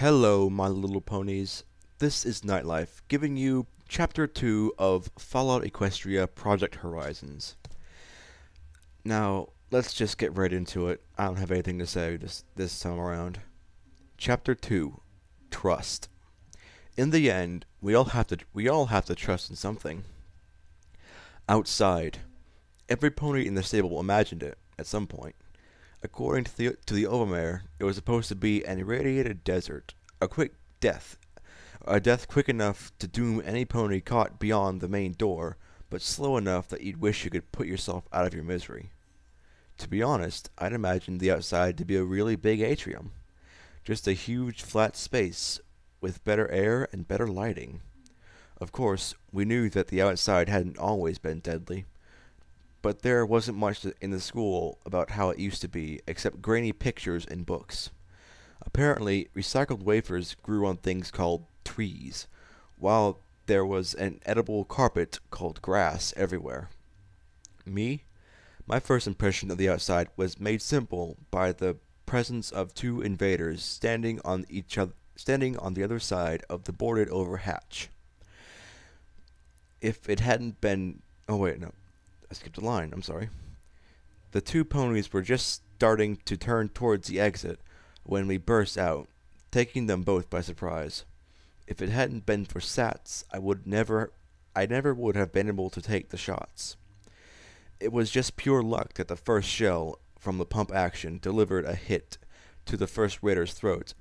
Hello, my little ponies. This is Nightlife, giving you Chapter 2 of Fallout Equestria Project Horizons. Now, let's just get right into it. I don't have anything to say this time around. Chapter 2, Trust. In the end, we all have to trust in something. Outside. Every pony in the stable imagined it, at some point. According to the overmare, it was supposed to be an irradiated desert, a quick death, a death quick enough to doom any pony caught beyond the main door, but slow enough that you'd wish you could put yourself out of your misery. To be honest, I'd imagined the outside to be a really big atrium, just a huge flat space with better air and better lighting. Of course, we knew that the outside hadn't always been deadly. But there wasn't much in the school about how it used to be, except grainy pictures in books. Apparently, recycled wafers grew on things called trees, while there was an edible carpet called grass everywhere. My first impression of the outside was made simple by the presence of two invaders standing on the other side of the boarded-over hatch. If it hadn't been... Oh, wait, no. I skipped a line, I'm sorry. The two ponies were just starting to turn towards the exit when we burst out, taking them both by surprise. If it hadn't been for Sats, I never would have been able to take the shots. It was just pure luck that the first shell from the pump action delivered a hit to the first raider's throat,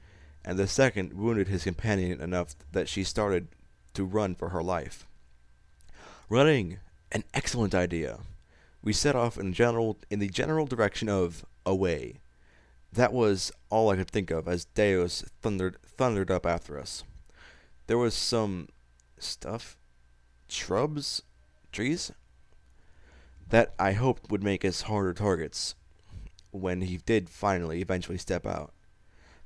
and the second wounded his companion enough that she started to run for her life. Running! An excellent idea. We set off in the general direction of away. That was all I could think of as Deus thundered up after us. There was some stuff, shrubs, trees, that I hoped would make us harder targets when he did eventually step out.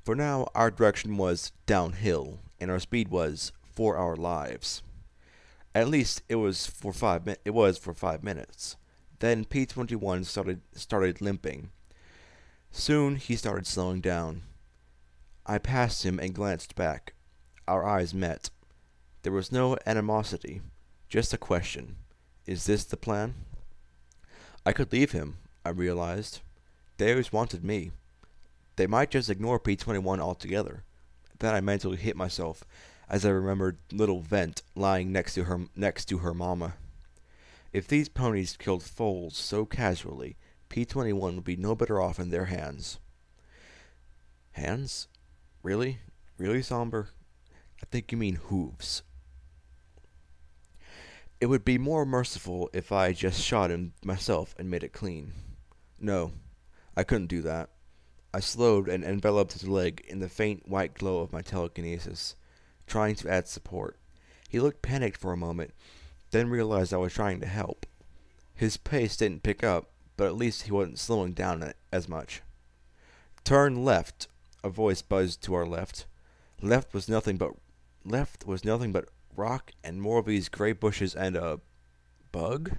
For now, our direction was downhill, and our speed was for our lives. At least it was for 5 minutes. Then P-21 started limping. Soon he started slowing down. I passed him and glanced back. Our eyes met. There was no animosity, just a question. Is this the plan? I could leave him, I realized. They always wanted me. They might just ignore P-21 altogether. Then I mentally hit myself as I remembered little Vent lying next to her mama. If these ponies killed foals so casually, P-21 would be no better off in their hands. Hands? Really? Really, Somber? I think you mean hooves. It would be more merciful if I just shot him myself and made it clean. No, I couldn't do that. I slowed and enveloped his leg in the faint white glow of my telekinesis, trying to add support. He looked panicked for a moment, then realized I was trying to help. His pace didn't pick up, but at least he wasn't slowing down as much. Turn left, a voice buzzed to our left. Left was nothing but rock and more of these gray bushes and a bug?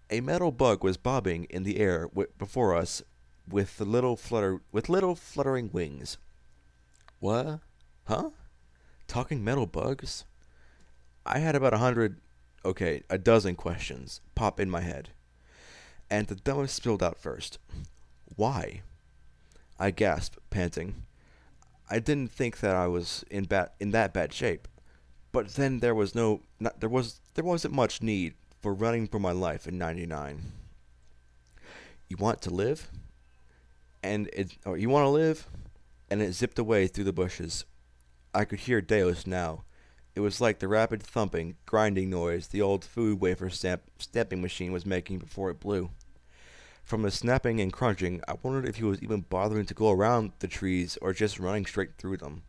A metal bug was bobbing in the air before us with little fluttering wings. What? Huh? Talking metal bugs? I had about a dozen questions pop in my head. And the dumbest spilled out first. Why? I gasped, panting. I didn't think that I was in that bad shape. But then there wasn't much need for running for my life in '99. You want to live? You want to live? And it zipped away through the bushes. I could hear Deus now. It was like the rapid thumping, grinding noise the old food wafer stamping machine was making before it blew. From the snapping and crunching, I wondered if he was even bothering to go around the trees or just running straight through them.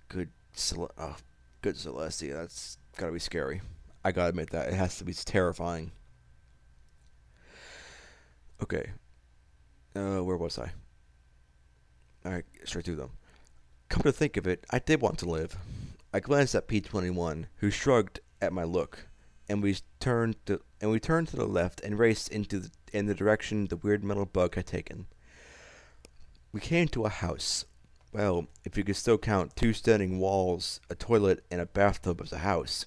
Good Celestia, that's gotta be scary. I gotta admit that. It has to be terrifying. Okay. Where was I? Alright, straight through them. Come to think of it, I did want to live. I glanced at P-21, who shrugged at my look, and we turned to the left and raced in the direction the weird metal bug had taken. We came to a house. Well, if you could still count 2 standing walls, a toilet, and a bathtub as a house.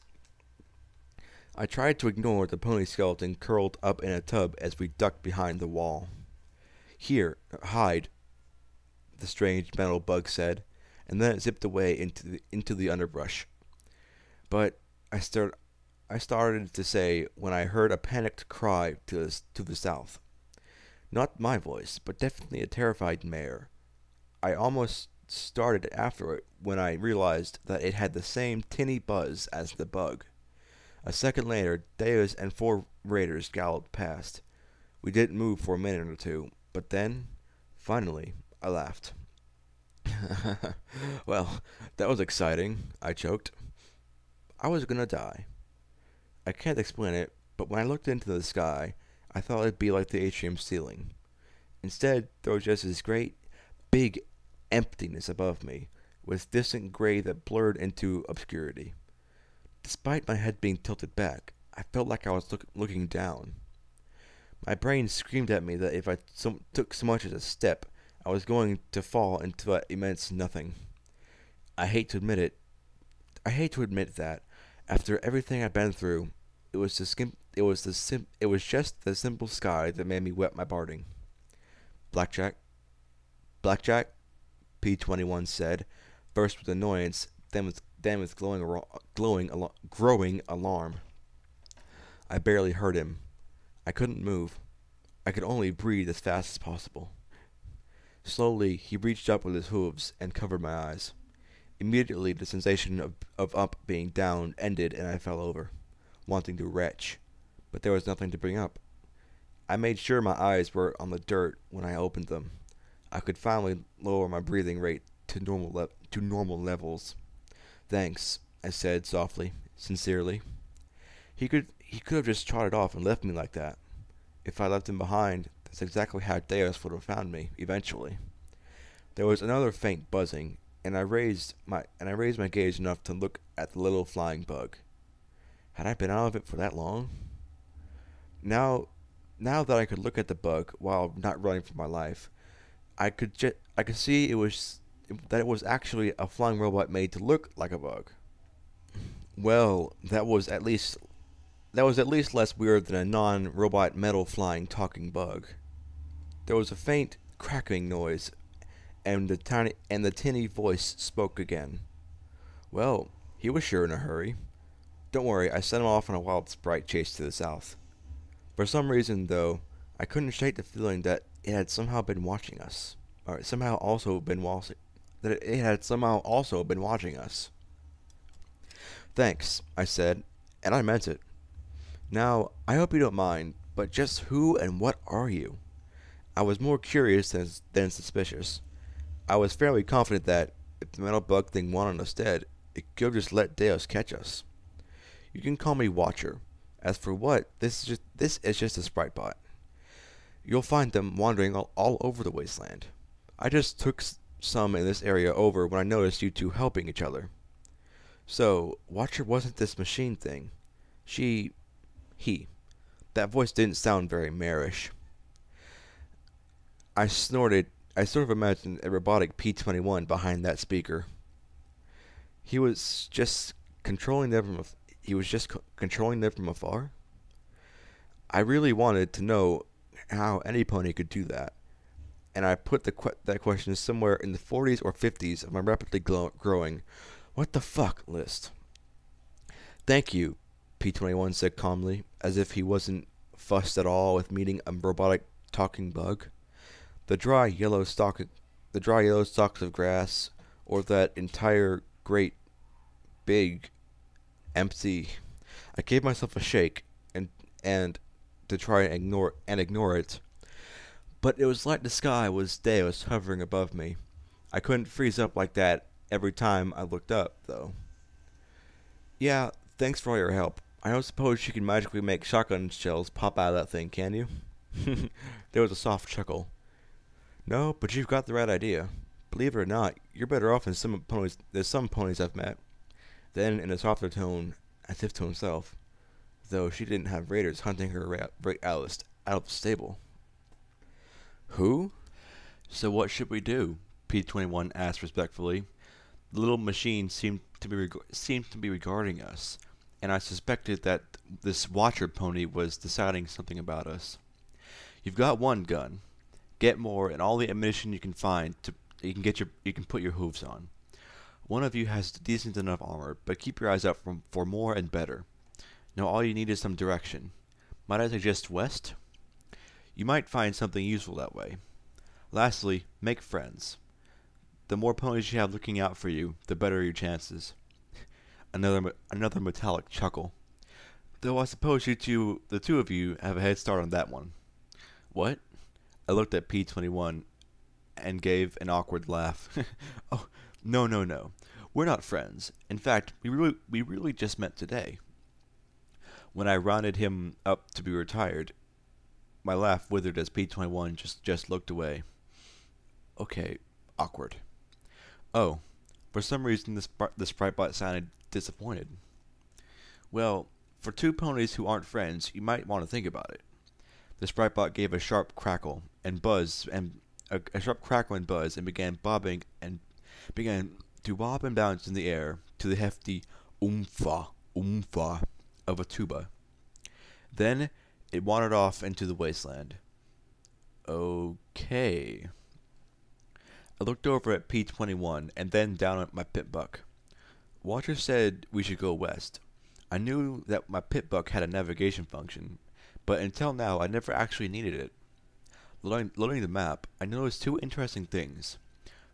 I tried to ignore the pony skeleton curled up in a tub as we ducked behind the wall. Here, hide, the strange metal bug said, and then it zipped away into the underbrush. But I started to say when I heard a panicked cry to the south. Not my voice, but definitely a terrified mare. I almost started after it when I realized that it had the same tinny buzz as the bug. A second later, Deus and 4 raiders galloped past. We didn't move for a minute or two, but then, finally, I laughed. Well, that was exciting, I choked. I was gonna die. I can't explain it, but when I looked into the sky, I thought it'd be like the atrium ceiling. Instead, there was just this great, big emptiness above me, with distant gray that blurred into obscurity. Despite my head being tilted back, I felt like I was looking down. My brain screamed at me that if I took so much as a step, I was going to fall into that immense nothing. I hate to admit that, after everything I'd been through, it was just the simple sky that made me wet my barding. Blackjack, P-21 said, first with annoyance, then with growing alarm. I barely heard him. I couldn't move. I could only breathe as fast as possible. Slowly, he reached up with his hooves and covered my eyes. Immediately, the sensation of up being down ended and I fell over, wanting to retch. But there was nothing to bring up. I made sure my eyes were on the dirt when I opened them. I could finally lower my breathing rate to normal levels. Thanks, I said softly, sincerely. He could have just trotted off and left me like that. If I left him behind, that's exactly how Deus would have found me, eventually. There was another faint buzzing, and I raised my gaze enough to look at the little flying bug. Had I been out of it for that long? Now that I could look at the bug while not running for my life, I could see that it was actually a flying robot made to look like a bug. Well, that was at least less weird than a non-robot metal flying talking bug. There was a faint crackling noise, and the tinny voice spoke again. Well, he was sure in a hurry. Don't worry, I sent him off on a wild sprite chase to the south. For some reason, though, I couldn't shake the feeling that it had somehow been watching us, or somehow also been watching us. Thanks, I said, and I meant it. Now, I hope you don't mind, but just who and what are you? I was more curious than suspicious. I was fairly confident that, if the metal bug thing wanted us dead, it could have just let Deus catch us. You can call me Watcher. As for what, this is just a sprite bot. You'll find them wandering all over the wasteland. I just took some in this area over when I noticed you two helping each other. So, Watcher wasn't this machine thing. He. That voice didn't sound very marish. I snorted. I sort of imagined a robotic P-21 behind that speaker. He was just controlling them from afar? I really wanted to know how any pony could do that, and I put that question somewhere in the 40s or 50s of my rapidly growing "what the fuck" list. Thank you, P-21 said calmly, as if he wasn't fussed at all with meeting a robotic talking bug. The dry yellow stalks of grass, or that entire great, big, empty. I gave myself a shake and to try and ignore it. But it was like the sky was Deus hovering above me. I couldn't freeze up like that every time I looked up, though. Yeah, thanks for all your help. I don't suppose you can magically make shotgun shells pop out of that thing, can you? There was a soft chuckle. No, but you've got the right idea. Believe it or not, you're better off than some ponies I've met. Then, in a softer tone, as if to himself, though she didn't have raiders hunting her right out of the stable. Who? So what should we do? P-21 asked respectfully. The little machine seemed to be regarding us, and I suspected that this watcher pony was deciding something about us. You've got one gun. Get more and all the ammunition you can find to you can put your hooves on. One of you has decent enough armor, but keep your eyes out for more and better. Now all you need is some direction. Might I suggest west? You might find something useful that way. Lastly, make friends. The more ponies you have looking out for you, the better your chances. Another metallic chuckle. Though I suppose the two of you, have a head start on that one. What? I looked at P-21 and gave an awkward laugh. Oh, no. We're not friends. In fact, we really just met today. When I rounded him up to be retired, my laugh withered as P-21 just looked away. Okay, awkward. Oh, for some reason the sprite bot sounded disappointed. Well, for two ponies who aren't friends, you might want to think about it. The sprite bot gave a sharp crackle and buzz and began to bob and bounce in the air to the hefty oomfa of a tuba. Then it wandered off into the wasteland. Okay. I looked over at P-21 and then down at my pitbuck. Watcher said we should go west. I knew that my pitbuck had a navigation function, but until now I never actually needed it. Loading the map, I noticed two interesting things.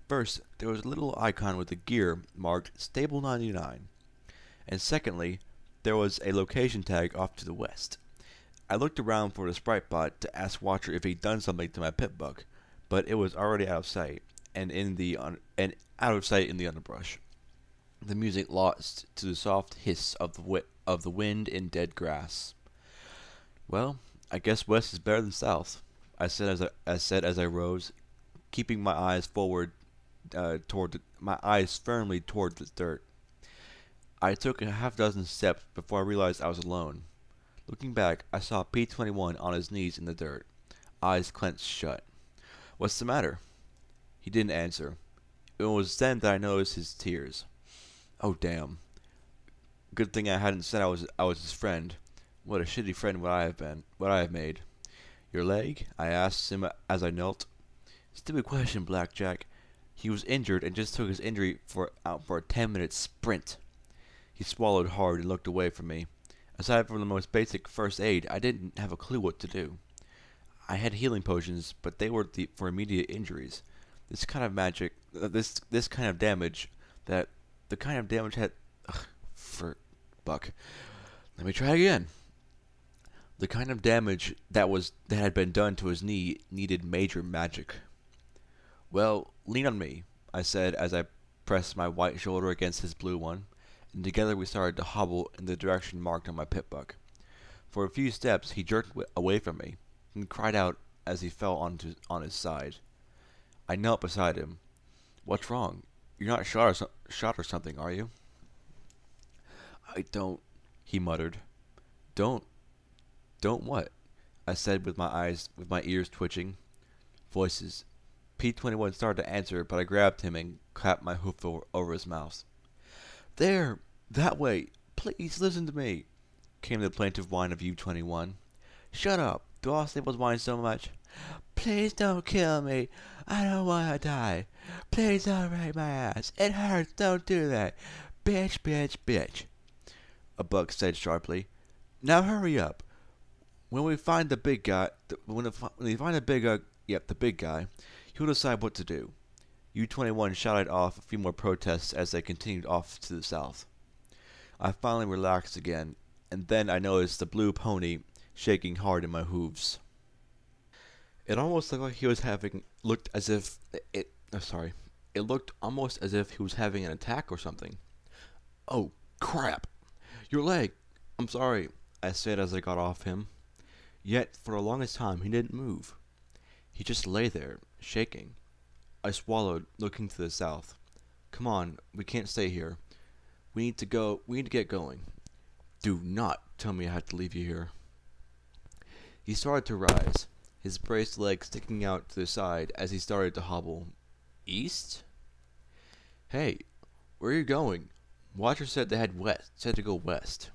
First, there was a little icon with a gear marked Stable 99. And secondly, there was a location tag off to the west. I looked around for the sprite bot to ask Watcher if he'd done something to my pitbuck, but it was already out of sight and in the underbrush. The music lost to the soft hiss of the wind in dead grass. Well, I guess west is better than south, I said as I rose, keeping my eyes my eyes firmly toward the dirt. I took a half-dozen steps before I realized I was alone. Looking back, I saw P-21 on his knees in the dirt, eyes clenched shut. What's the matter? He didn't answer. It was then that I noticed his tears. Oh damn. Good thing I hadn't said I was his friend. What a shitty friend would I have made. Your leg? I asked him as I knelt. Stupid question, Blackjack. He was injured and just took his injury out for a 10-minute sprint. He swallowed hard and looked away from me. Aside from the most basic first aid, I didn't have a clue what to do. I had healing potions, but they were for immediate injuries. This kind of damage had. For buck. Let me try again. The kind of damage that had been done to his knee needed major magic. Well, lean on me, I said as I pressed my white shoulder against his blue one, and together we started to hobble in the direction marked on my pitbuck. For a few steps he jerked away from me, and cried out as he fell on his side. I knelt beside him. What's wrong? You're not shot or something, are you? I don't, he muttered. Don't what? I said with my ears twitching. Voices. P-21 started to answer, but I grabbed him and clapped my hoof over his mouth. There! That way! Please listen to me! Came the plaintive whine of U-21. Shut up! Do all stables whine so much? Please don't kill me! I don't want to die! Please don't rape my ass! It hurts! Don't do that! Bitch, bitch, bitch! A buck said sharply. Now hurry up! When we find the big guy, the big guy, he'll decide what to do. U-21 shouted off a few more protests as they continued off to the south. I finally relaxed again, and then I noticed the blue pony shaking hard in my hooves. It almost looked like he was It looked almost as if he was having an attack or something. Oh, crap! Your leg! I'm sorry, I said as I got off him. Yet, for the longest time, he didn't move. He just lay there, shaking. I swallowed, looking to the south. Come on, we can't stay here. We need to get going. Do not tell me I have to leave you here. He started to rise, his braced legs sticking out to the side as he started to hobble. East? Hey, where are you going? Watcher said to head west. Said to go west.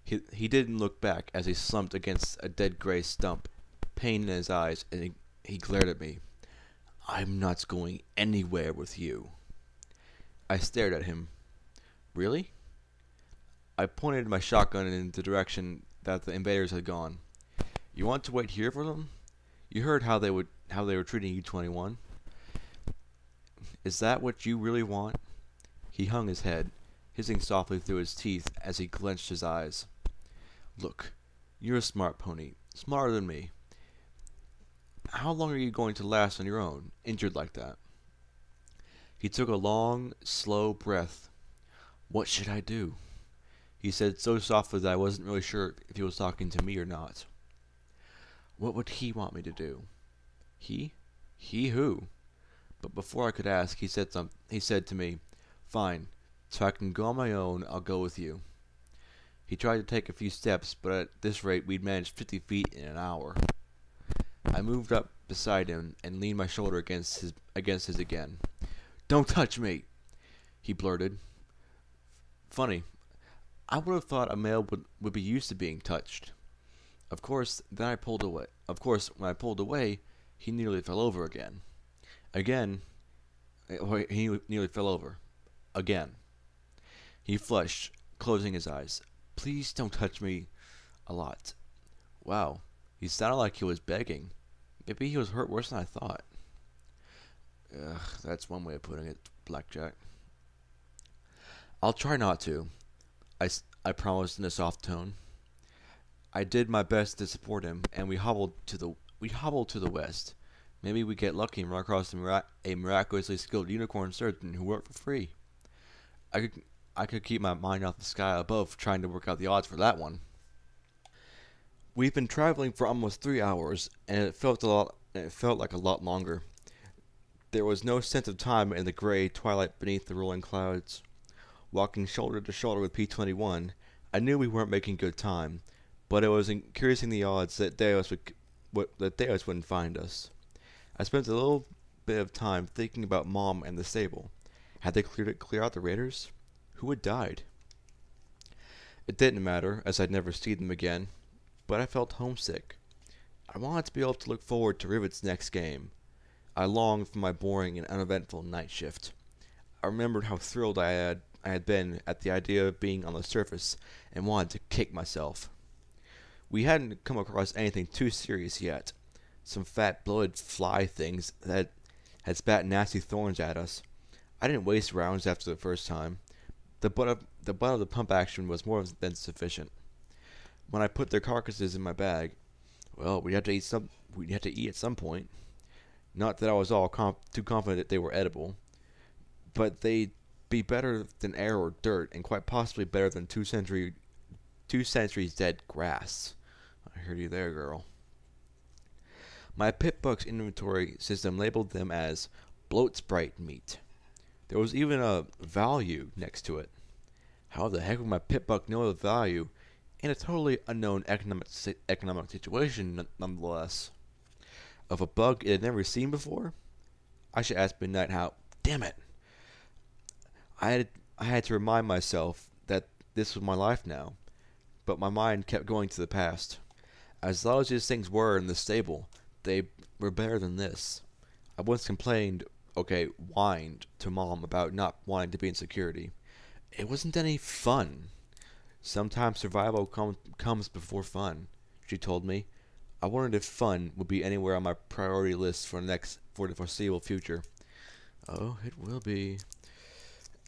He didn't look back as he slumped against a dead gray stump, pain in his eyes, and he glared at me. I'm not going anywhere with you. I stared at him. Really? I pointed my shotgun in the direction that the invaders had gone. You want to wait here for them? You heard how they were treating U-21. Is that what you really want? He hung his head, hissing softly through his teeth as he clenched his eyes. Look, you're a smart pony, smarter than me. How long are you going to last on your own, injured like that? He took a long, slow breath. What should I do? He said so softly that I wasn't really sure if he was talking to me or not. What would he want me to do? He? He who? But before I could ask, he said to me, Fine, so I can go on my own, I'll go with you. He tried to take a few steps, but at this rate we'd managed 50 feet in an hour. I moved up beside him and leaned my shoulder against his again. Don't touch me, he blurted. Funny, I would have thought a male would be used to being touched. Of course, when I pulled away, he nearly fell over again. He nearly fell over. Again. He flushed, closing his eyes. Please don't touch me a lot. Wow, he sounded like he was begging. Maybe he was hurt worse than I thought. Ugh, that's one way of putting it, Blackjack. I'll try not to, I promised in a soft tone. I did my best to support him, and we hobbled to the west. Maybe we get lucky and run across a miraculously skilled unicorn surgeon who worked for free. I could keep my mind off the sky above trying to work out the odds for that one. We've been traveling for almost 3 hours, and it felt like a lot longer. There was no sense of time in the gray twilight beneath the rolling clouds. Walking shoulder to shoulder with P-21, I knew we weren't making good time, but it was increasing the odds that Deus wouldn't find us. I spent a little bit of time thinking about Mom and the stable. Had they clear out the raiders? Who had died? It didn't matter, as I'd never seen them again, but I felt homesick. I wanted to be able to look forward to Rivet's next game. I longed for my boring and uneventful night shift. I remembered how thrilled I had been at the idea of being on the surface and wanted to kick myself. We hadn't come across anything too serious yet. Some fat, bloated fly things that had spat nasty thorns at us. I didn't waste rounds after the first time. The butt of the pump action was more than sufficient. When I put their carcasses in my bag, well, we'd have to eat at some point. Not that I was all too confident that they were edible, but they'd be better than air or dirt, and quite possibly better than 2 centuries dead grass. I heard you there, girl. My Pip-Buck's inventory system labeled them as bloat sprite meat. There was even a value next to it. How the heck would my Pip-Buck know the value in a totally unknown economic situation, nonetheless? Of a bug it had never seen before? I should ask Midnight how. Damn it! I had to remind myself that this was my life now, but my mind kept going to the past. As loud as these things were in the stable, they were better than this. I once whined to Mom about not wanting to be in security. It wasn't any fun. Sometimes survival comes before fun, she told me. I wondered if fun would be anywhere on my priority list for the foreseeable future. Oh, it will be.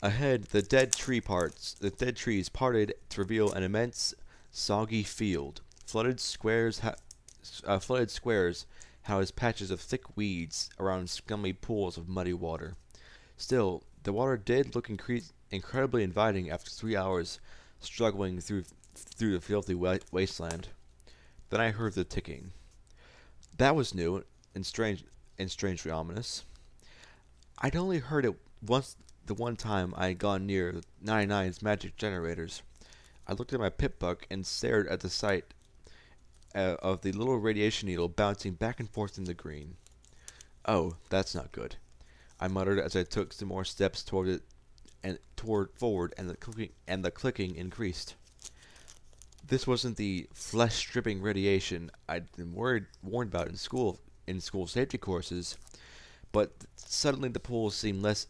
Ahead, the dead trees parted to reveal an immense, soggy field. Flooded squares housed patches of thick weeds around scummy pools of muddy water. Still, the water did look incredibly inviting after 3 hours struggling through the filthy wasteland. Then I heard the ticking. That was new and strangely ominous. I'd only heard it once the one time I had gone near 99's magic generators. I looked at my Pip-Buck and stared at the sight of the little radiation needle bouncing back and forth in the green. Oh, that's not good. I muttered as I took some more steps toward it and toward forward, and the clicking increased. This wasn't the flesh-stripping radiation I'd been warned about in school safety courses, but suddenly the pool seemed as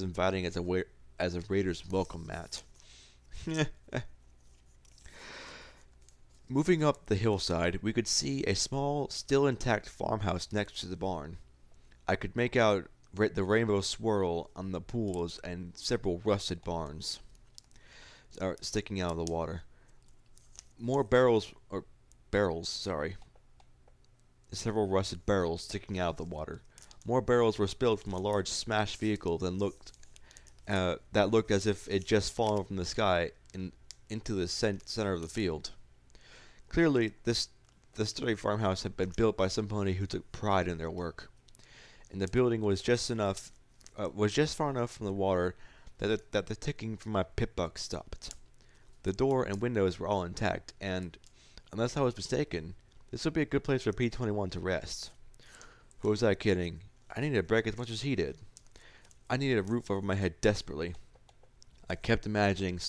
inviting as a raider's welcome mat. Moving up the hillside, we could see a small, still intact farmhouse next to the barn. I could make out the rainbow swirl on the pools and several rusted barns sticking out of the water. Several rusted barrels sticking out of the water. More barrels were spilled from a large smashed vehicle that looked as if it just fallen from the sky into the center of the field. Clearly, the sturdy farmhouse had been built by somebody who took pride in their work, and the building was just far enough from the water that the ticking from my pip buck stopped. The door and windows were all intact, and, unless I was mistaken, this would be a good place for P-21 to rest. Who was I kidding? I needed a break as much as he did. I needed a roof over my head desperately. I kept imagining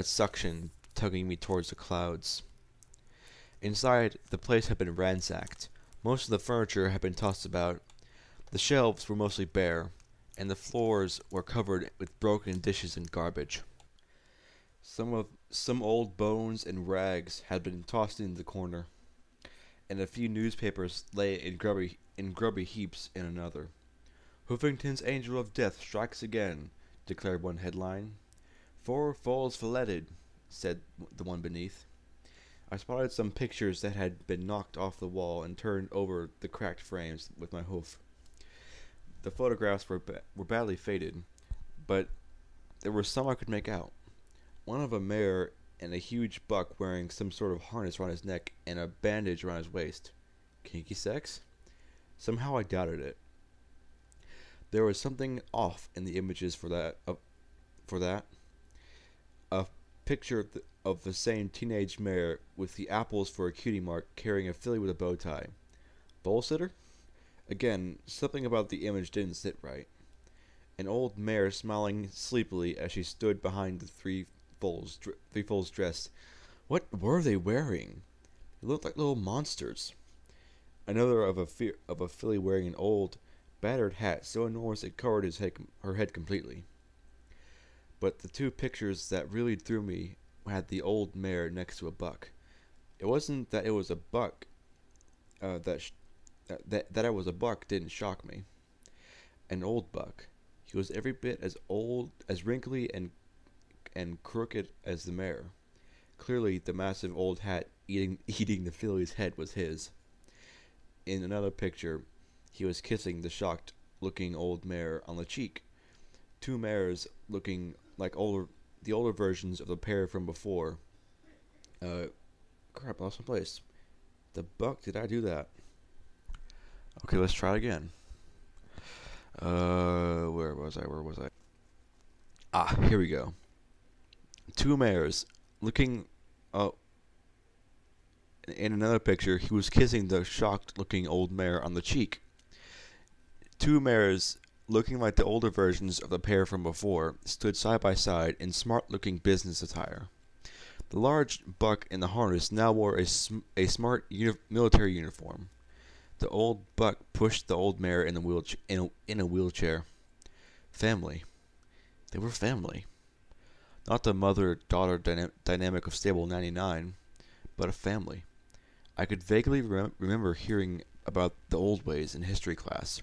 suction tugging me towards the clouds. Inside, the place had been ransacked. Most of the furniture had been tossed about. The shelves were mostly bare, and the floors were covered with broken dishes and garbage. Some old bones and rags had been tossed into the corner, and a few newspapers lay in grubby heaps in another. "Hoofington's Angel of Death strikes again," declared one headline. "4 falls filleted," said the one beneath. I spotted some pictures that had been knocked off the wall and turned over the cracked frames with my hoof. The photographs were badly faded, but there were some I could make out. One of a mare and a huge buck wearing some sort of harness around his neck and a bandage around his waist. Kinky sex? Somehow I doubted it. There was something off in the images for that. A picture of the same teenage mare with the apples for a cutie mark carrying a filly with a bow tie. Bull sitter? Again, something about the image didn't sit right. An old mare smiling sleepily as she stood behind the three foals dressed. What were they wearing? They looked like little monsters. Another of a filly wearing an old, battered hat so enormous it covered her head completely. But the two pictures that really threw me had the old mare next to a buck. It wasn't that it was a buck. That it was a buck didn't shock me. An old buck. He was every bit as old, as wrinkly and crooked as the mare. Clearly, the massive old hat eating the filly's head was his. In another picture, he was kissing the shocked-looking old mare on the cheek. Two mares looking like the older versions of the pair from before. Crap, I lost my place. The buck, did I do that? Okay, let's try again. Where was I? Ah, here we go. Two mares looking. In another picture, he was kissing the shocked-looking old mare on the cheek. Two mares, looking like the older versions of the pair from before, stood side by side in smart-looking business attire. The large buck in the harness now wore a smart military uniform. The old buck pushed the old mare in a wheelchair. Family. They were family. Not the mother-daughter dynamic of Stable 99, but a family. I could vaguely remember hearing about the old ways in history class,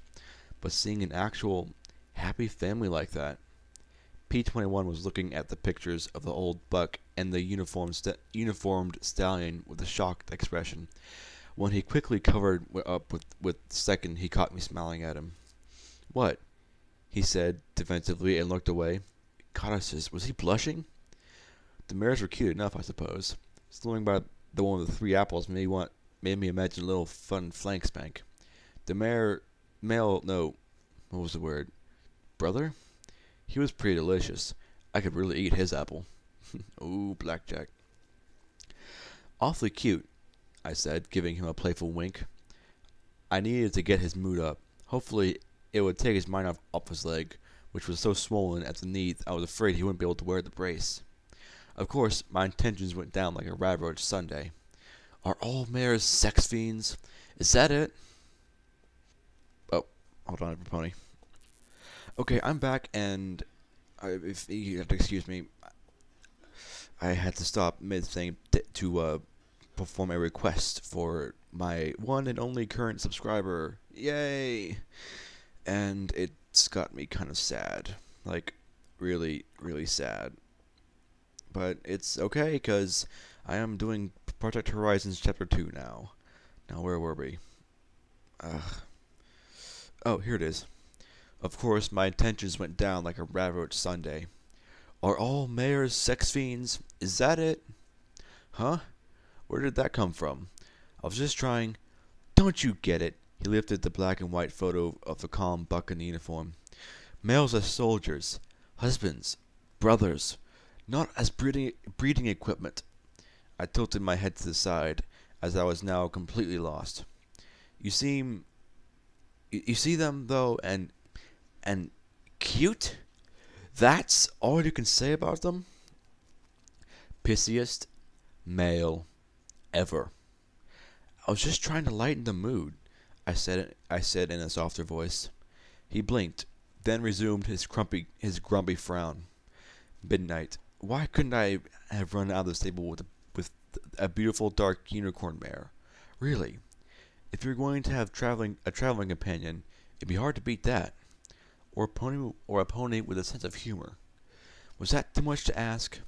but seeing an actual happy family like that. P-21 was looking at the pictures of the old buck and the uniformed stallion with a shocked expression. When he quickly covered up with the second, he caught me smiling at him. "What?" he said defensively and looked away. Goddesses, was he blushing? The mares were cute enough, I suppose. Slowing by the one with the 3 apples made me imagine a little fun flank spank. The what was the word? Brother? He was pretty delicious. I could really eat his apple. Ooh, Blackjack. Awfully cute, I said, giving him a playful wink. I needed to get his mood up. Hopefully it would take his mind off his leg, which was so swollen at the knee I was afraid he wouldn't be able to wear the brace. Of course, my intentions went down like a railroad Sunday. Are all mares sex fiends? Is that it? Oh, hold on, pony. Okay, I'm back, and if you have to excuse me, I had to stop mid-thing to perform a request for my one and only current subscriber. Yay! And it's got me kind of sad. Like, really, really sad. But it's okay, because I am doing Project Horizons Chapter 2 now. Now, where were we? Oh, here it is. Of course, my intentions went down like a railroad Sunday. Are all mares sex fiends? Is that it? Huh? Where did that come from? I was just trying... Don't you get it? He lifted the black and white photo of the calm buck in the uniform. Males as soldiers, husbands, brothers, not as breeding equipment. I tilted my head to the side, as I was now completely lost. You see them, though, and cute? That's all you can say about them? Pissiest male ever. I was just trying to lighten the mood, I said in a softer voice. He blinked, then resumed his grumpy frown. Midnight. Why couldn't I have run out of the stable with a beautiful dark unicorn mare? Really, if you're going to have a traveling companion, it'd be hard to beat that. Or a pony with a sense of humor. Was that too much to ask?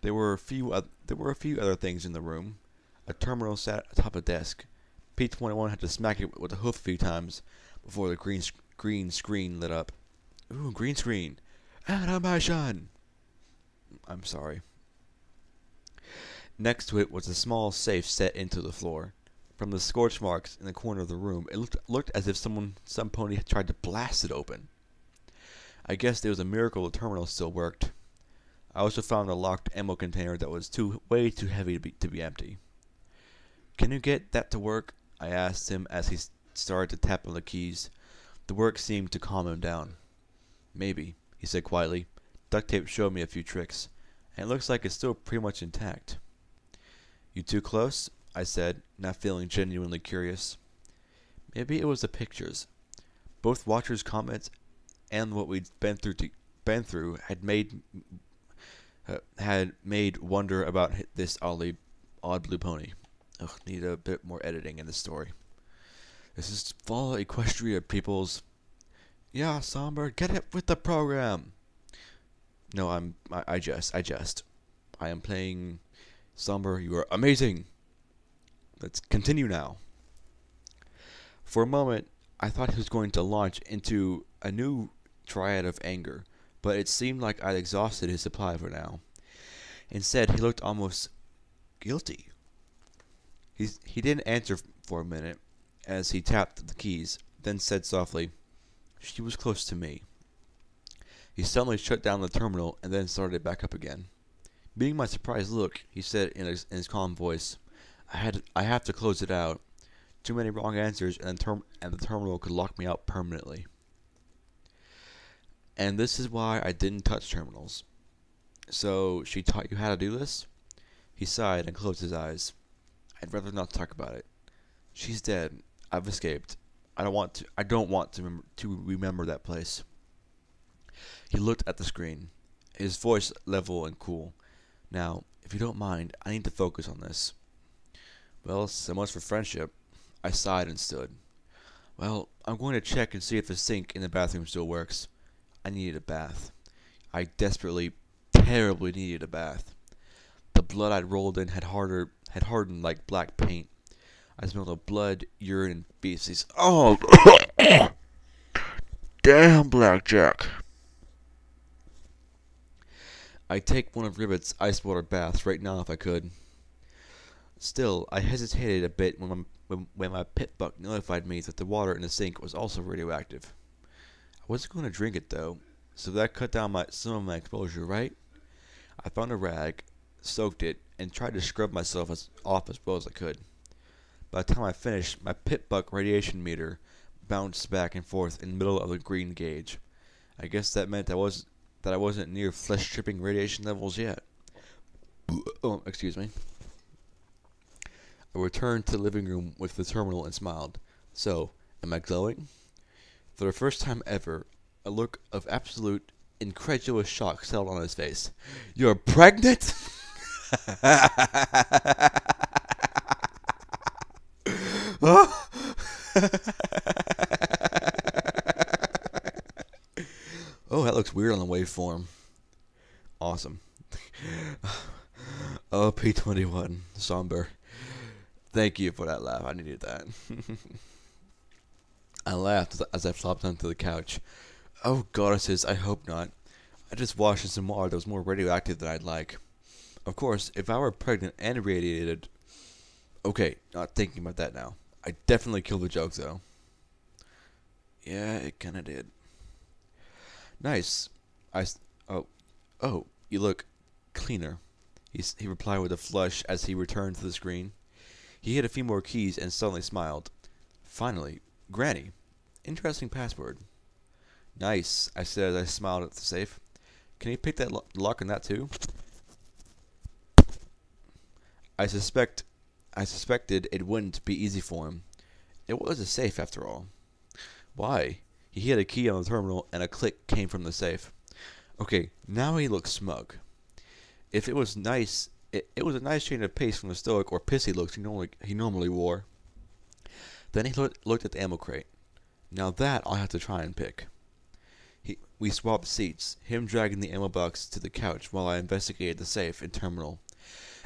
There were a few other things in the room. A terminal sat atop a desk. P-21 had to smack it with a hoof a few times before the green screen lit up. Ooh, green screen! Animation! I'm sorry. Next to it was a small safe set into the floor. From the scorch marks in the corner of the room, it looked as if some pony had tried to blast it open. I guess it was a miracle the terminal still worked. I also found a locked ammo container that was way too heavy to be empty. Can you get that to work? I asked him as he started to tap on the keys. The work seemed to calm him down. Maybe, he said quietly. Duct tape showed me a few tricks, and it looks like it's still pretty much intact. You too close? I said, not feeling genuinely curious. Maybe it was the pictures. Both Watcher's comments and what we'd been through had made wonder about this odd blue pony. Ugh, need a bit more editing in this story. This is fall Equestria, peoples. Yeah, Somber, get it with the program. No, I jest. I am playing Somber. You are amazing. Let's continue now. For a moment, I thought he was going to launch into a new triad of anger, but it seemed like I'd exhausted his supply for now. Instead, he looked almost guilty. He didn't answer for a minute as he tapped the keys, then said softly, "She was close to me." He suddenly shut down the terminal and then started it back up again. Meeting my surprised look, he said in his calm voice, I have to close it out. Too many wrong answers, and the terminal could lock me out permanently. And this is why I didn't touch terminals. So, she taught you how to do this? He sighed and closed his eyes. I'd rather not talk about it. She's dead. I've escaped. I don't want to remember that place. He looked at the screen, his voice level and cool. Now, if you don't mind, I need to focus on this. Well, so much for friendship. I sighed and stood. Well, I'm going to check and see if the sink in the bathroom still works. I needed a bath. I desperately, terribly needed a bath. The blood I'd rolled in had hardened like black paint. I smelled of blood, urine, and feces. Oh, damn, Blackjack. I'd take one of Ribbit's ice water baths right now if I could. Still, I hesitated a bit when my pit buck notified me that the water in the sink was also radioactive. I wasn't going to drink it though, so that cut down some of my exposure, right? I found a rag, soaked it, and tried to scrub myself off as well as I could. By the time I finished, my pit buck radiation meter bounced back and forth in the middle of the green gauge. I guess that meant I wasn't near flesh-stripping radiation levels yet. Oh, excuse me. I returned to the living room with the terminal and smiled. So, am I glowing? For the first time ever, a look of absolute, incredulous shock settled on his face. You're pregnant? Oh, that looks weird on the waveform. Awesome. Oh, P21, somber. Thank you for that laugh. I needed that. I laughed as I flopped onto the couch. Oh, goddesses, I hope not. I just washed in some water that was more radioactive than I'd like. Of course, if I were pregnant and radiated... Okay, not thinking about that now. I definitely killed the joke, though. Yeah, it kinda did. Nice. Oh, you look cleaner. He replied with a flush as he returned to the screen. He hit a few more keys and suddenly smiled. Finally, Granny. Interesting password. Nice, I said as I smiled at the safe. Can you pick that lock on that too? I suspected it wouldn't be easy for him. It was a safe after all. Why? He hit a key on the terminal and a click came from the safe. Okay, now he looks smug. If it was nice, it was a nice change of pace from the stoic or pissy looks he normally wore. Then he looked at the ammo crate. Now that I'll have to try and pick. We swapped seats, him dragging the ammo box to the couch while I investigated the safe and terminal.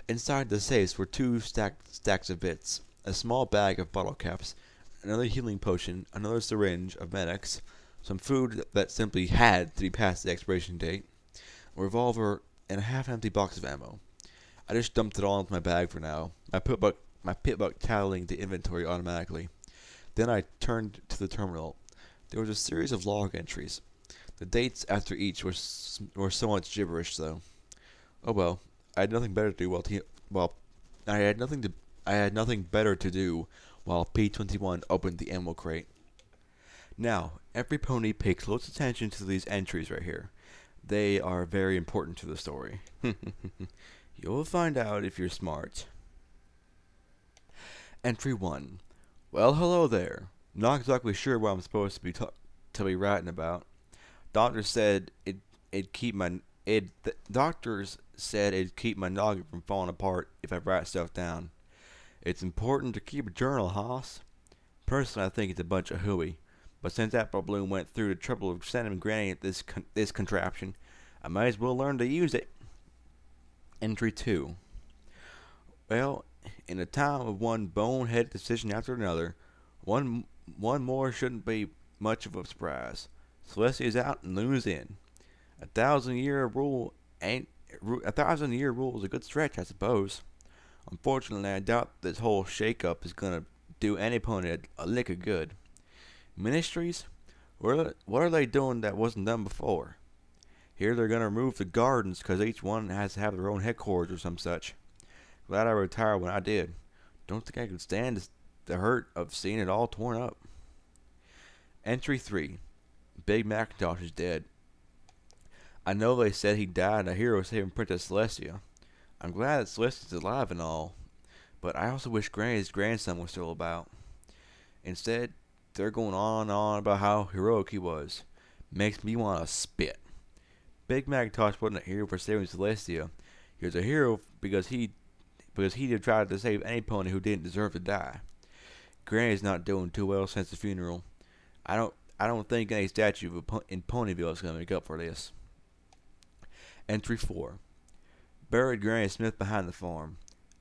Inside the safes were two stacks of bits, a small bag of bottle caps, another healing potion, another syringe of Medics, some food that simply had to be past the expiration date, a revolver, and a half-empty box of ammo. I just dumped it all into my bag for now, my pitbuck tallying the inventory automatically. Then I turned to the terminal. There was a series of log entries. The dates after each were so much gibberish, though. Oh well, I had nothing better to do I had nothing better to do while P21 opened the ammo crate. Now, every pony pay close attention to these entries right here. They are very important to the story. You'll find out if you're smart. Entry 1. Well, hello there. Not exactly sure what I'm supposed to be writing about. Doctors said it'd keep my noggin from falling apart if I write stuff down. It's important to keep a journal, Hoss. Personally, I think it's a bunch of hooey. But since Apple Bloom went through the trouble of sending Granny this contraption, I might as well learn to use it. Entry 2. Well, in a time of one boneheaded decision after another, one more shouldn't be much of a surprise. Celestia's out and Luna's in. A 1,000-year rule is a good stretch, I suppose. Unfortunately, I doubt this whole shake-up is gonna do any pony a lick of good. Ministries? What are they doing that wasn't done before? Here they're gonna remove the gardens because each one has to have their own headquarters or some such. Glad I retired when I did. Don't think I could stand the hurt of seeing it all torn up. Entry 3. Big Macintosh is dead. I know they said he died a hero saving Princess Celestia. I'm glad that Celestia's alive and all, but I also wish Granny's grandson was still about. Instead, they're going on and on about how heroic he was. Makes me want to spit. Big Macintosh wasn't a hero for saving Celestia. He was a hero because he tried to save any pony who didn't deserve to die. Granny's not doing too well since the funeral. I don't think any statue in Ponyville is going to make up for this. Entry 4. Buried Granny Smith behind the farm.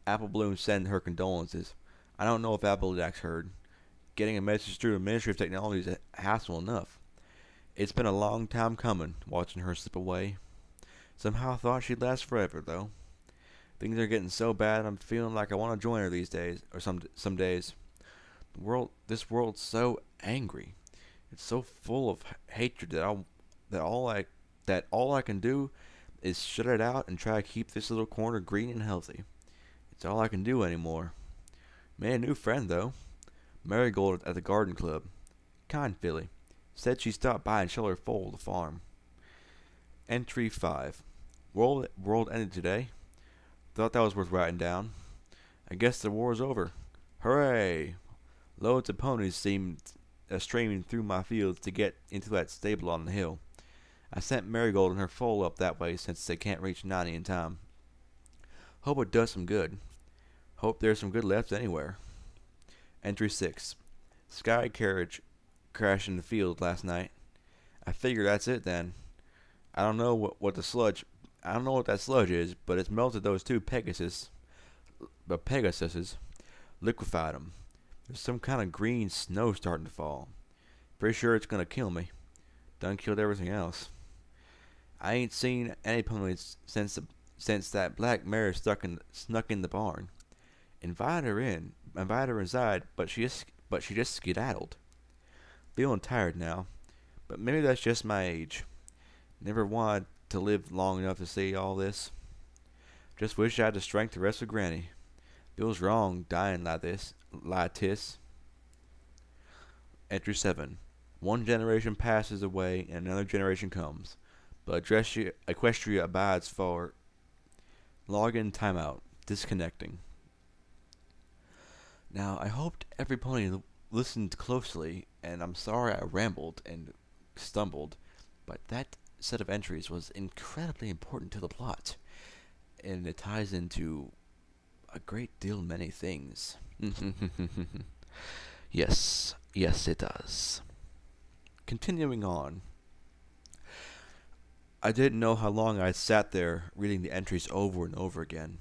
Apple Bloom sent her condolences. I don't know if Applejack's heard. Getting a message through the Ministry of Technology is a hassle enough. It's been a long time coming, watching her slip away. Somehow I thought she'd last forever, though. Things are getting so bad I'm feeling like I want to join her these days, or some days. This world's so angry. It's so full of hatred that all I can do is shut it out and try to keep this little corner green and healthy. It's all I can do anymore. Made a new friend though. Marigold at the garden club. Kind filly. Said she stopped by and showed her foal at the farm. Entry 5. World ended today. Thought that was worth writing down. I guess the war's over. Hooray! Loads of ponies seemed streaming through my fields to get into that stable on the hill. I sent Marigold and her foal up that way since they can't reach 90 in time. Hope it does some good. Hope there's some good left anywhere. Entry 6. Sky carriage crashed in the field last night. I figure that's it then. I don't know what that sludge is, but it's melted those two Pegasuses, liquefied them. There's some kind of green snow starting to fall. Pretty sure it's gonna kill me. Done killed everything else. I ain't seen any ponies since that black mare snuck in the barn. Invited her inside, but she just skedaddled. Feeling tired now, but maybe that's just my age. Never wanted to live long enough to see all this. Just wish I had the strength to rest with Granny. Feels wrong dying like this. Entry 7. One generation passes away and another generation comes, but Equestria abides for login timeout. Disconnecting. Now, I hoped every pony listened closely, and I'm sorry I rambled and stumbled, but that set of entries was incredibly important to the plot, and it ties into a great deal many things. Yes, it does. Continuing on. I didn't know how long I'd sat there reading the entries over and over again.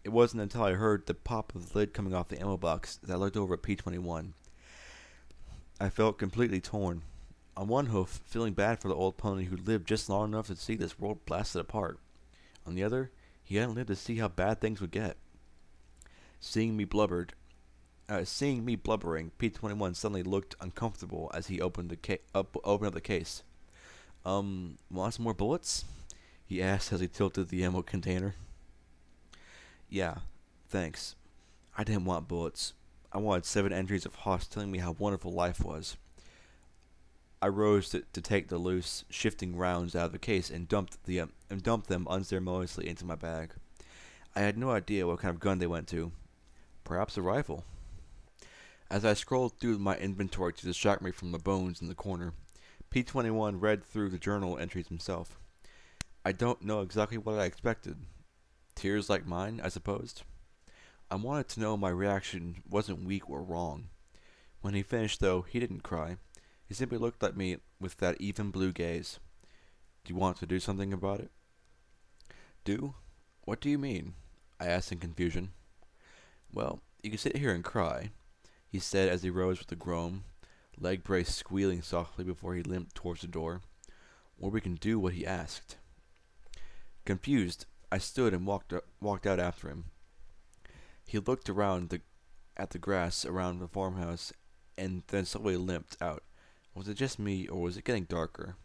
It wasn't until I heard the pop of the lid coming off the ammo box that I looked over at P21. I felt completely torn. On one hoof, feeling bad for the old pony who lived just long enough to see this world blasted apart. On the other, he hadn't lived to see how bad things would get. Seeing me blubbering, P21 suddenly looked uncomfortable as he opened up the case. Want some more bullets? He asked as he tilted the ammo container. Yeah, thanks. I didn't want bullets. I wanted 7 entries of Hoss telling me how wonderful life was. I rose to take the loose, shifting rounds out of the case and dumped them unceremoniously into my bag. I had no idea what kind of gun they went to. Perhaps a rifle. As I scrolled through my inventory to distract me from the bones in the corner, P21 read through the journal entries himself. I don't know exactly what I expected. Tears like mine, I supposed. I wanted to know my reaction wasn't weak or wrong. When he finished, though, he didn't cry. He simply looked at me with that even blue gaze. Do you want to do something about it? Do? What do you mean? I asked in confusion. Well, you can sit here and cry, he said as he rose with a groan, leg brace squealing softly before he limped towards the door. Or we can do what he asked. Confused, I stood and walked out after him. He looked around at the grass around the farmhouse and then slowly limped out. Was it just me, or was it getting darker?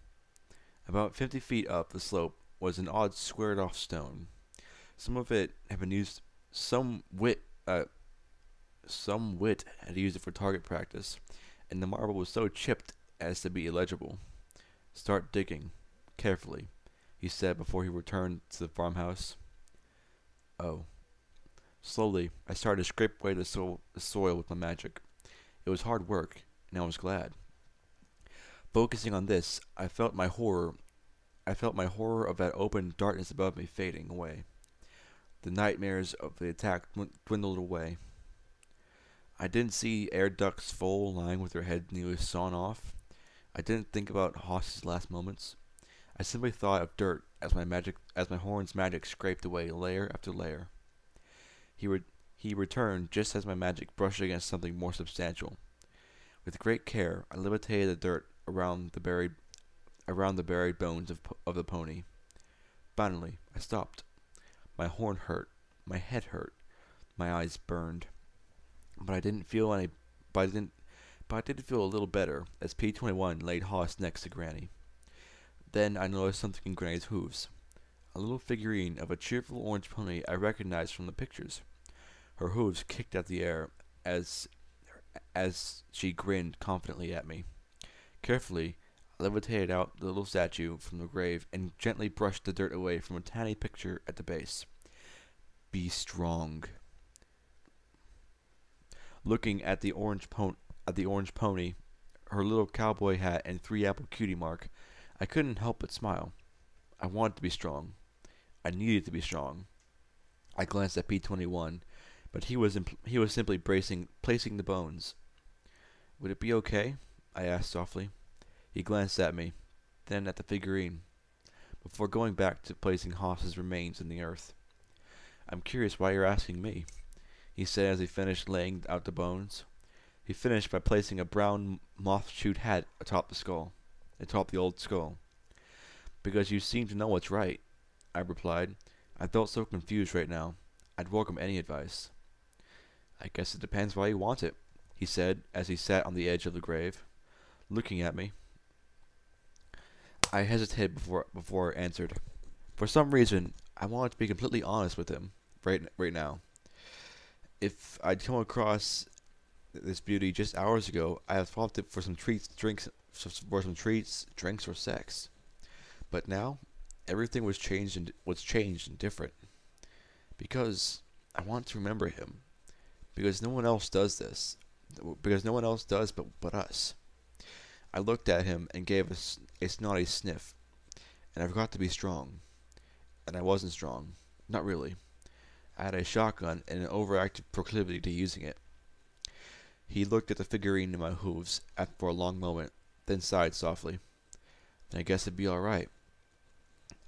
About 50 feet up the slope was an odd squared-off stone. Some wit had used it for target practice, and the marble was so chipped as to be illegible. Start digging, carefully, he said before he returned to the farmhouse. Oh. Slowly, I started to scrape away the soil with my magic. It was hard work, and I was glad. Focusing on this, I felt my horror of that open darkness above me fading away. The nightmares of the attack dwindled away. I didn't see air duct's foal lying with her head nearly sawn off. I didn't think about Hoss's last moments. I simply thought of dirt as my horn's magic scraped away layer after layer. He returned just as my magic brushed against something more substantial. With great care, I levitated the dirt around the buried bones of the pony. Finally, I stopped. My horn hurt, my head hurt, my eyes burned, but I did feel a little better as P21 laid Hoss next to Granny. Then I noticed something in Granny's hooves. A little figurine of a cheerful orange pony I recognized from the pictures. Her hooves kicked at the air as she grinned confidently at me. Carefully, I levitated out the little statue from the grave and gently brushed the dirt away from a tiny picture at the base. Be strong. Looking at the orange pony, her little cowboy hat, and 3-apple cutie mark, I couldn't help but smile. I wanted to be strong. I needed to be strong. I glanced at P-21, but he was simply placing the bones. Would it be okay? I asked softly. He glanced at me, then at the figurine, before going back to placing Haas's remains in the earth. I'm curious why you're asking me, he said as he finished laying out the bones. He finished by placing a brown moth-shoot hat atop the old skull. Because you seem to know what's right, I replied. I felt so confused right now. I'd welcome any advice. I guess it depends why you want it, he said as he sat on the edge of the grave, looking at me. I hesitated before I answered. For some reason, I wanted to be completely honest with him right now. If I'd come across this beauty just hours ago, I had swapped it for some treats, drinks, or sex. But now, everything was changed and different. Because I want to remember him. Because no one else does this. Because no one else does but us. I looked at him and gave a snotty sniff. And I forgot to be strong. And I wasn't strong. Not really. I had a shotgun and an overactive proclivity to using it. He looked at the figurine in my hooves for a long moment, then sighed softly. Then I guess it'd be alright.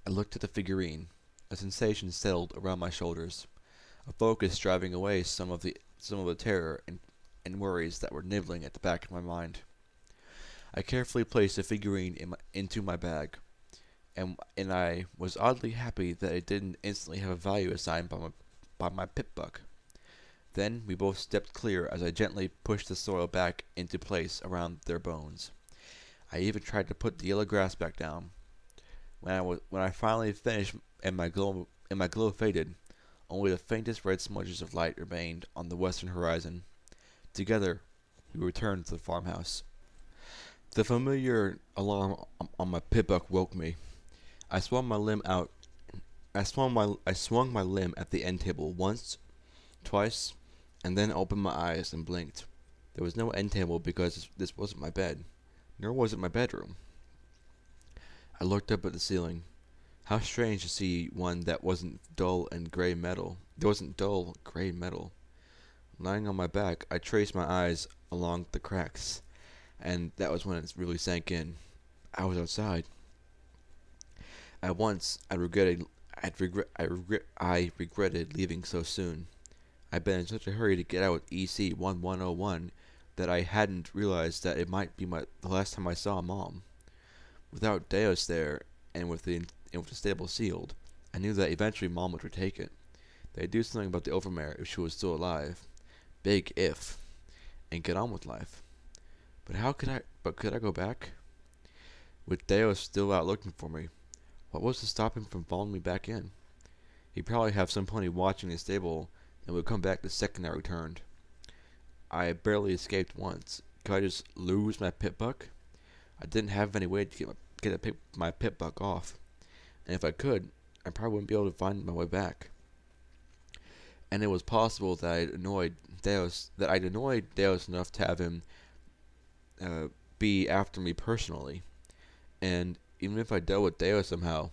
I looked at the figurine. A sensation settled around my shoulders, a focus driving away some of the terror and worries that were nibbling at the back of my mind. I carefully placed the figurine into my bag, and I was oddly happy that it didn't instantly have a value assigned by my pip-buck. Then we both stepped clear as I gently pushed the soil back into place around their bones. I even tried to put the yellow grass back down. When I finally finished and my glow faded, only the faintest red smudges of light remained on the western horizon. Together, we returned to the farmhouse. The familiar alarm on my pip-buck woke me. I swung my limb at the end table once, twice, and then opened my eyes and blinked. There was no end table because this wasn't my bed, nor was it my bedroom. I looked up at the ceiling. How strange to see one that wasn't dull gray metal. Lying on my back, I traced my eyes along the cracks, and that was when it really sank in. I was outside. At once, I regretted leaving so soon. I'd been in such a hurry to get out with EC 1101 that I hadn't realized that it might be the last time I saw Mom. Without Deus there, and with the stable sealed, I knew that eventually Mom would retake it. They'd do something about the overmare if she was still alive. Big if. And get on with life. But could I go back? With Deus still out looking for me, what was to stop him from following me back in? He'd probably have some pony watching the stable and would come back the second I returned. I barely escaped once. Could I just lose my pip-buck? I didn't have any way to get my pip-buck off. And if I could, I probably wouldn't be able to find my way back. And it was possible that I'd annoyed Deus enough to have him be after me personally. And even if I dealt with Deus somehow,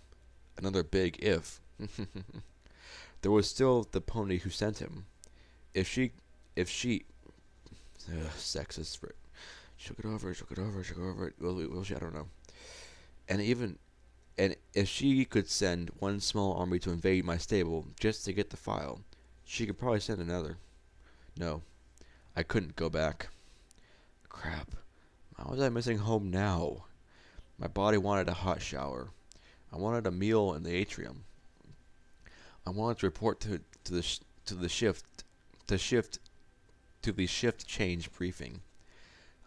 another big if, there was still the pony who sent him. If she, sexist, she'll get over it. Well, I don't know. And if she could send one small army to invade my stable just to get the file, she could probably send another. No, I couldn't go back. Crap. How was I missing home now? My body wanted a hot shower. I wanted a meal in the atrium. I wanted to report to the shift change briefing.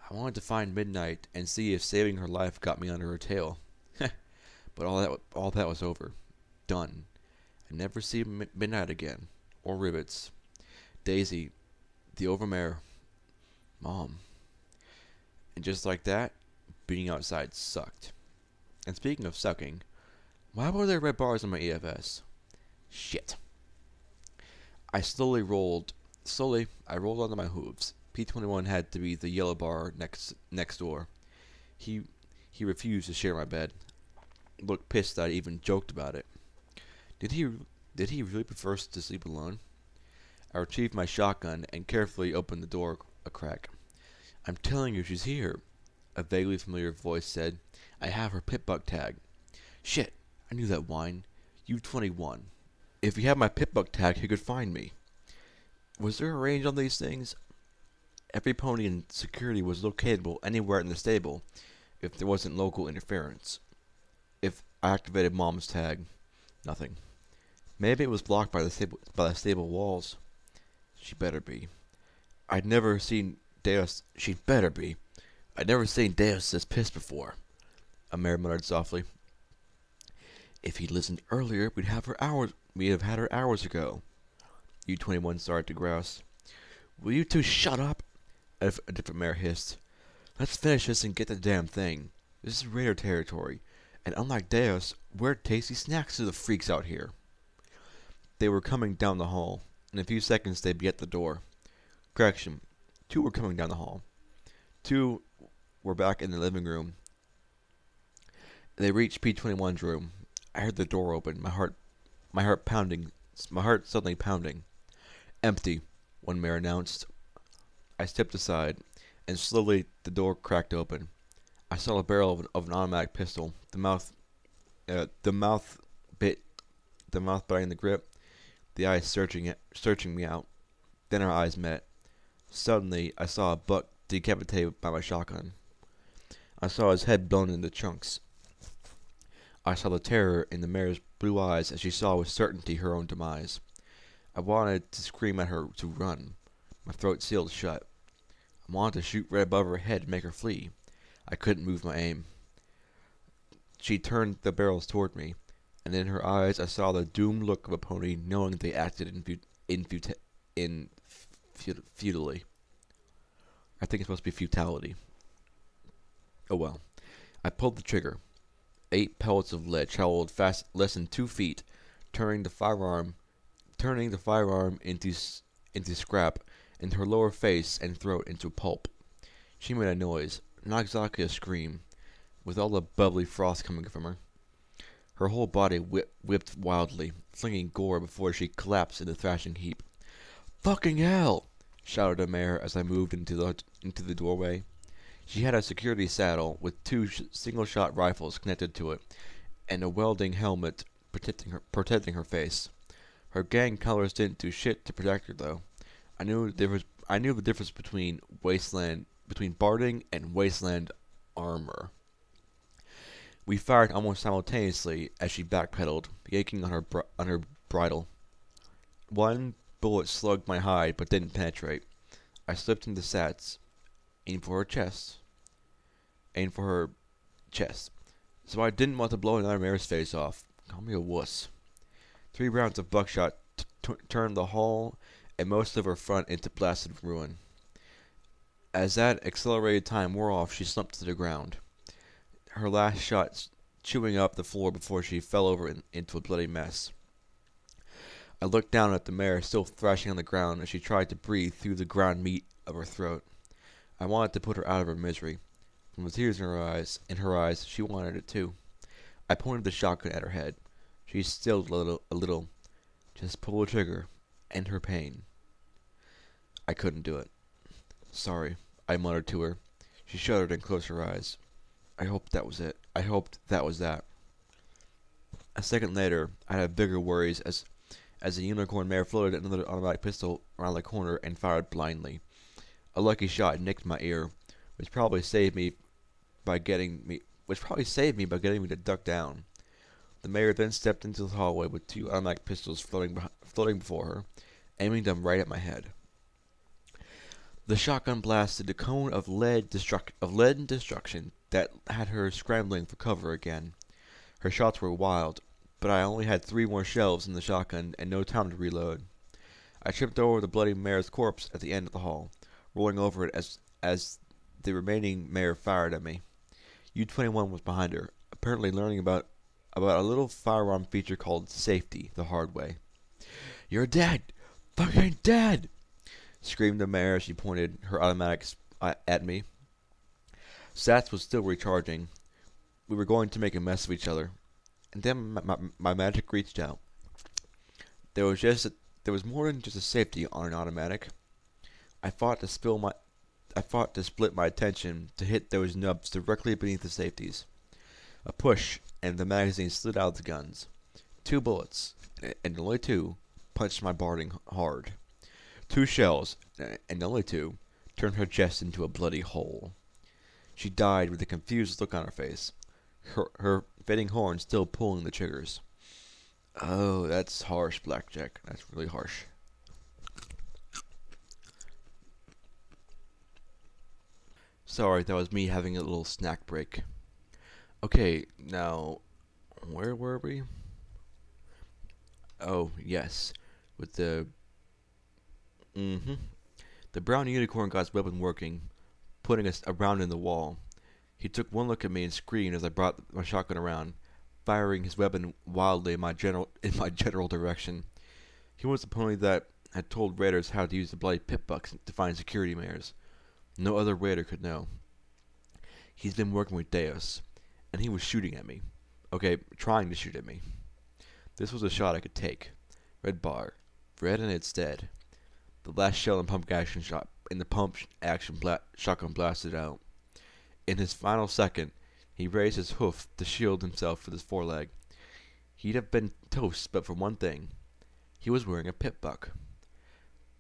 I wanted to find Midnight and see if saving her life got me under her tail. But all that was over. Done. I'd never see Midnight again. Or Ribbits. Daisy. The Overmare. Mom. And just like that, being outside sucked. And speaking of sucking, why were there red bars on my EFS? Shit. I rolled onto my hooves. P21 had to be the yellow bar next door. He refused to share my bed. Looked pissed that I even joked about it. Did he really prefer to sleep alone? I retrieved my shotgun and carefully opened the door a crack. I'm telling you she's here, a vaguely familiar voice said. I have her pit-bug tag. Shit, I knew that whine. U-21. If he had my pit-bug tag, he could find me. Was there a range on these things? Every pony in security was locatable anywhere in the stable if there wasn't local interference. If I activated Mom's tag, nothing. Maybe it was blocked by the stable walls. She better be. I'd never seen Deus. She'd better be. I'd never seen Deus this pissed before. A mare muttered softly. If he'd listened earlier, we'd have had her hours ago. U-21 started to grouse. Will you two shut up? A different mare hissed. Let's finish this and get the damn thing. This is Raider territory, and unlike Deus, we're tasty snacks to the freaks out here. They were coming down the hall. In a few seconds, they'd be at the door. Correction, 2 were coming down the hall. 2 were back in the living room. They reached P21's room. I heard the door open, my heart suddenly pounding. Empty, one mare announced. I stepped aside, and slowly the door cracked open. I saw the barrel of an automatic pistol, the mouth biting the grip, the eyes searching me out. Then our eyes met. Suddenly, I saw a buck decapitated by my shotgun. I saw his head blown into chunks. I saw the terror in the mare's blue eyes as she saw with certainty her own demise. I wanted to scream at her to run. My throat sealed shut. I wanted to shoot right above her head and make her flee. I couldn't move my aim. She turned the barrels toward me, and in her eyes I saw the doomed look of a pony knowing they acted futilely. I think it's supposed to be futility. Oh well. I pulled the trigger. 8 pellets of lead traveled fast less than 2 feet, turning the firearm into scrap, and her lower face and throat into pulp. She made a noise, not exactly a scream, with all the bubbly frost coming from her. Her whole body whipped wildly, flinging gore before she collapsed in a thrashing heap. "Fucking hell!" shouted a mare as I moved into the doorway. She had a security saddle with 2 single-shot rifles connected to it, and a welding helmet protecting her face. Her gang colors didn't do shit to protect her, though. I knew the difference between barding and wasteland armor. We fired almost simultaneously as she backpedaled, yanking on her bridle. One bullet slugged my hide but didn't penetrate. I slipped into sats. Aimed for her chest. So I didn't want to blow another mare's face off. Call me a wuss. 3 rounds of buckshot turned the hall and most of her front into blasted ruin. As that accelerated time wore off, she slumped to the ground, her last shot chewing up the floor before she fell over into a bloody mess. I looked down at the mare still thrashing on the ground as she tried to breathe through the ground meat of her throat. I wanted to put her out of her misery. From the tears in her eyes, she wanted it too. I pointed the shotgun at her head. She stilled a little. Just pull the trigger. End her pain. I couldn't do it. Sorry, I muttered to her. She shuddered and closed her eyes. I hoped that was it. I hoped that was that. A second later, I had bigger worries as the unicorn mare floated another automatic pistol around the corner and fired blindly. A lucky shot nicked my ear, which probably saved me by getting me to duck down. The mayor then stepped into the hallway with 2 automatic pistols floating before her, aiming them right at my head. The shotgun blasted a cone of lead and destruction that had her scrambling for cover again. Her shots were wild, but I only had 3 more shells in the shotgun and no time to reload. I tripped over the bloody mare's corpse at the end of the hall, rolling over it as the remaining mare fired at me. U-21 was behind her, apparently learning about a little firearm feature called safety the hard way. "You're dead! Fucking dead!" screamed the mare as she pointed her automatics at me. Sats was still recharging. We were going to make a mess of each other. And then my magic reached out. There was more than just a safety on an automatic. I fought to split my attention to hit those nubs directly beneath the safeties. A push, and the magazine slid out of the guns. 2 bullets, and only 2, punched my barding hard. 2 shells, and only 2, turned her chest into a bloody hole. She died with a confused look on her face, her fading horn still pulling the triggers. Oh, that's harsh, Blackjack. That's really harsh. Sorry, that was me having a little snack break. Okay, now, where were we? Oh, yes. With the... The brown unicorn got his weapon working, putting us around in the wall. He took one look at me and screamed as I brought my shotgun around, firing his weapon wildly in my general direction. He was the pony that had told raiders how to use the bloody pit bucks to find security mares. No other raider could know. He's been working with Deus, and he was shooting at me. Okay, trying to shoot at me. This was a shot I could take. Red bar. Red and it's dead. The last shell and pump action shot in the pump action shotgun blasted out. In his final second, he raised his hoof to shield himself with his foreleg. He'd have been toast, but for one thing. He was wearing a pit buck.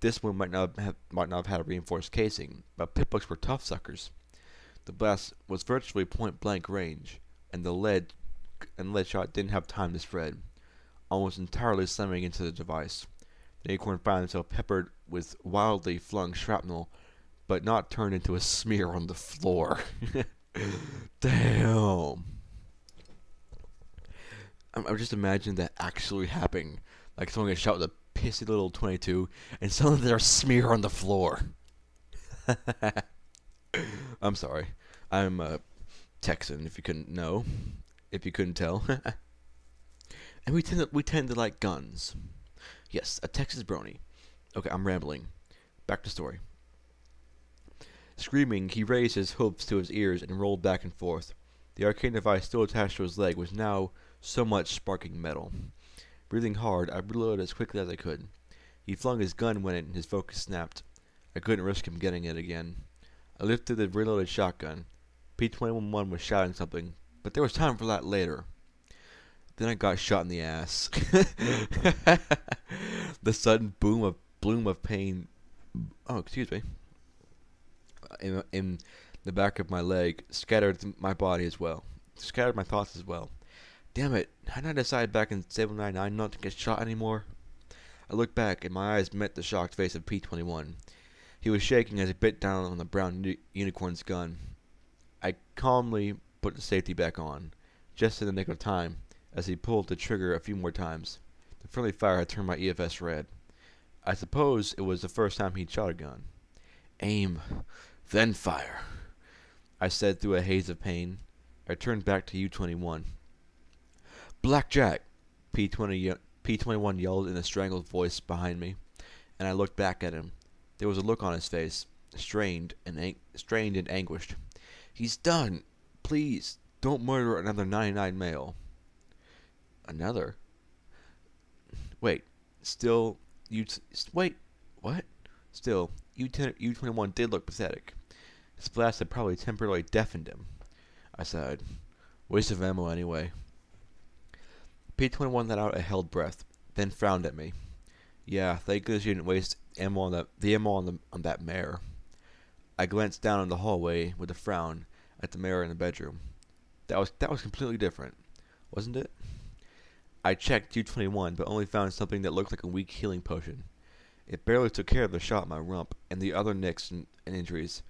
This one might not have had a reinforced casing, but pit bucks were tough suckers. The blast was virtually point-blank range, and the lead shot didn't have time to spread, almost entirely slamming into the device. The acorn found himself peppered with wildly flung shrapnel, but not turned into a smear on the floor. Damn. I'm just imagining that actually happening. Like someone gets shot with a pissy little 22, and suddenly there's a smear on the floor. I'm sorry. I'm a Texan, if you couldn't know. If you couldn't tell. And we tend to like guns. Yes, a Texas brony. Okay, I'm rambling. Back to story. Screaming, he raised his hooves to his ears and rolled back and forth. The arcane device still attached to his leg was now so much sparking metal. Breathing hard, I reloaded as quickly as I could. He flung his gun when his focus snapped. I couldn't risk him getting it again. I lifted the reloaded shotgun. P-21 was shouting something, but there was time for that later. Then I got shot in the ass. The sudden bloom of pain. Oh, excuse me. In the back of my leg scattered my body as well. Scattered my thoughts as well. Damn it! Hadn't I decided back in 799 not to get shot anymore? I looked back, and my eyes met the shocked face of P-21. He was shaking as he bit down on the brown unicorn's gun. I calmly put the safety back on, just in the nick of time, as he pulled the trigger a few more times. The friendly fire had turned my EFS red. I suppose it was the first time he'd shot a gun. Aim, then fire, I said through a haze of pain. I turned back to U-21. Blackjack, P-21 yelled in a strangled voice behind me, and I looked back at him. There was a look on his face, strained and anguished. He's done. Please, don't murder another 99 male. Another? Wait, still, wait, what? Still, U-21 did look pathetic. His blast had probably temporarily deafened him. I sighed. Waste of ammo anyway. P-21 let out a held breath, then frowned at me. Yeah, thank goodness you didn't waste ammo on that mare. I glanced down in the hallway with a frown at the mare in the bedroom. That was completely different, wasn't it? I checked U-21, but only found something that looked like a weak healing potion. It barely took care of the shot in my rump and the other nicks and injuries,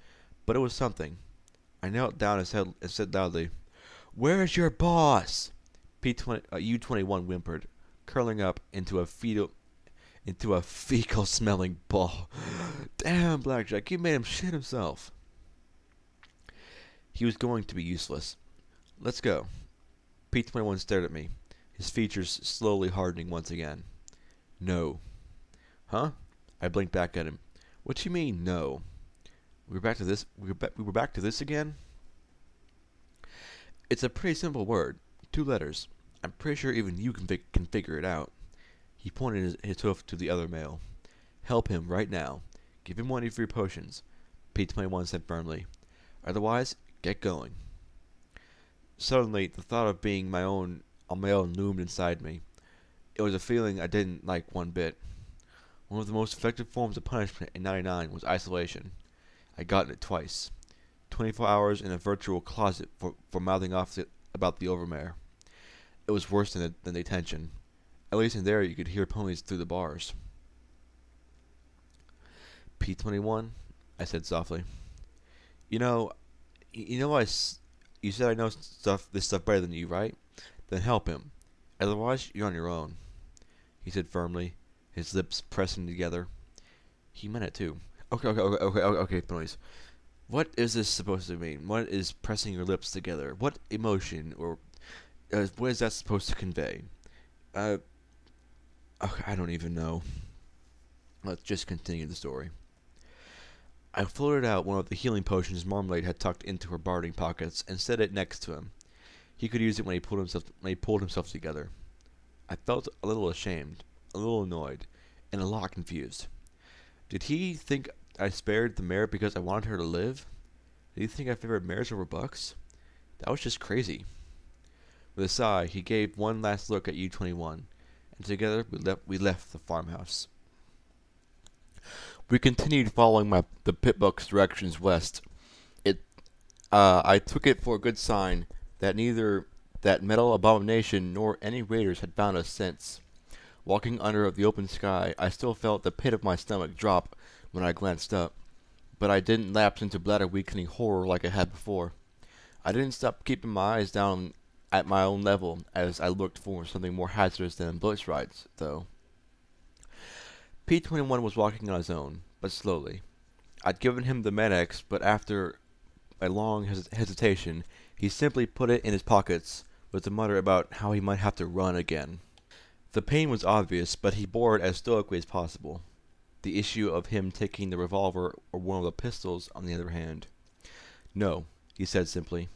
but it was something. I knelt down and said loudly, "Where's your boss?" U-21 whimpered, curling up into a fecal-smelling ball. Damn, Blackjack, you made him shit himself. He was going to be useless. Let's go. P-21 stared at me, his features slowly hardening once again. No. Huh? I blinked back at him. What do you mean, no? We were back to this. We were back to this again? It's a pretty simple word. 2 letters. I'm pretty sure even you can figure it out. He pointed his hoof to the other male. Help him right now. Give him one of your potions, P-21 said firmly. Otherwise, get going. Suddenly, the thought of being on my own loomed inside me. It was a feeling I didn't like one bit. One of the most effective forms of punishment in 99 was isolation. I'd gotten it twice. 24 hours in a virtual closet for mouthing off about the overmare. It was worse than detention. At least in there you could hear ponies through the bars. P-21, I said softly. You said I know this stuff better than you, right? Then help him. Otherwise, you're on your own. He said firmly, his lips pressing together. He meant it too. Okay, ponies. What is this supposed to mean? What is pressing your lips together? What emotion or what is that supposed to convey? I don't even know. Let's just continue the story. I floated out one of the healing potions Marmalade had tucked into her bartering pockets and set it next to him. He could use it when he pulled himself together. I felt a little ashamed, a little annoyed, and a lot confused. Did he think I spared the mare because I wanted her to live? Did he think I favored mares over bucks? That was just crazy. With a sigh, he gave one last look at U-21, and together we left the farmhouse. We continued following the pitbuck's directions west. I took it for a good sign that neither that metal abomination nor any raiders had found us since. Walking under the open sky, I still felt the pit of my stomach drop when I glanced up, but I didn't lapse into bladder-weakening horror like I had before. I didn't stop keeping my eyes down at my own level as I looked for something more hazardous than bush rides, though. P-21 was walking on his own, but slowly. I'd given him the Med-X, but after a long hesitation, he simply put it in his pockets with a mutter about how he might have to run again. The pain was obvious, but he bore it as stoically as possible. The issue of him taking the revolver or one of the pistols, on the other hand. No, he said simply.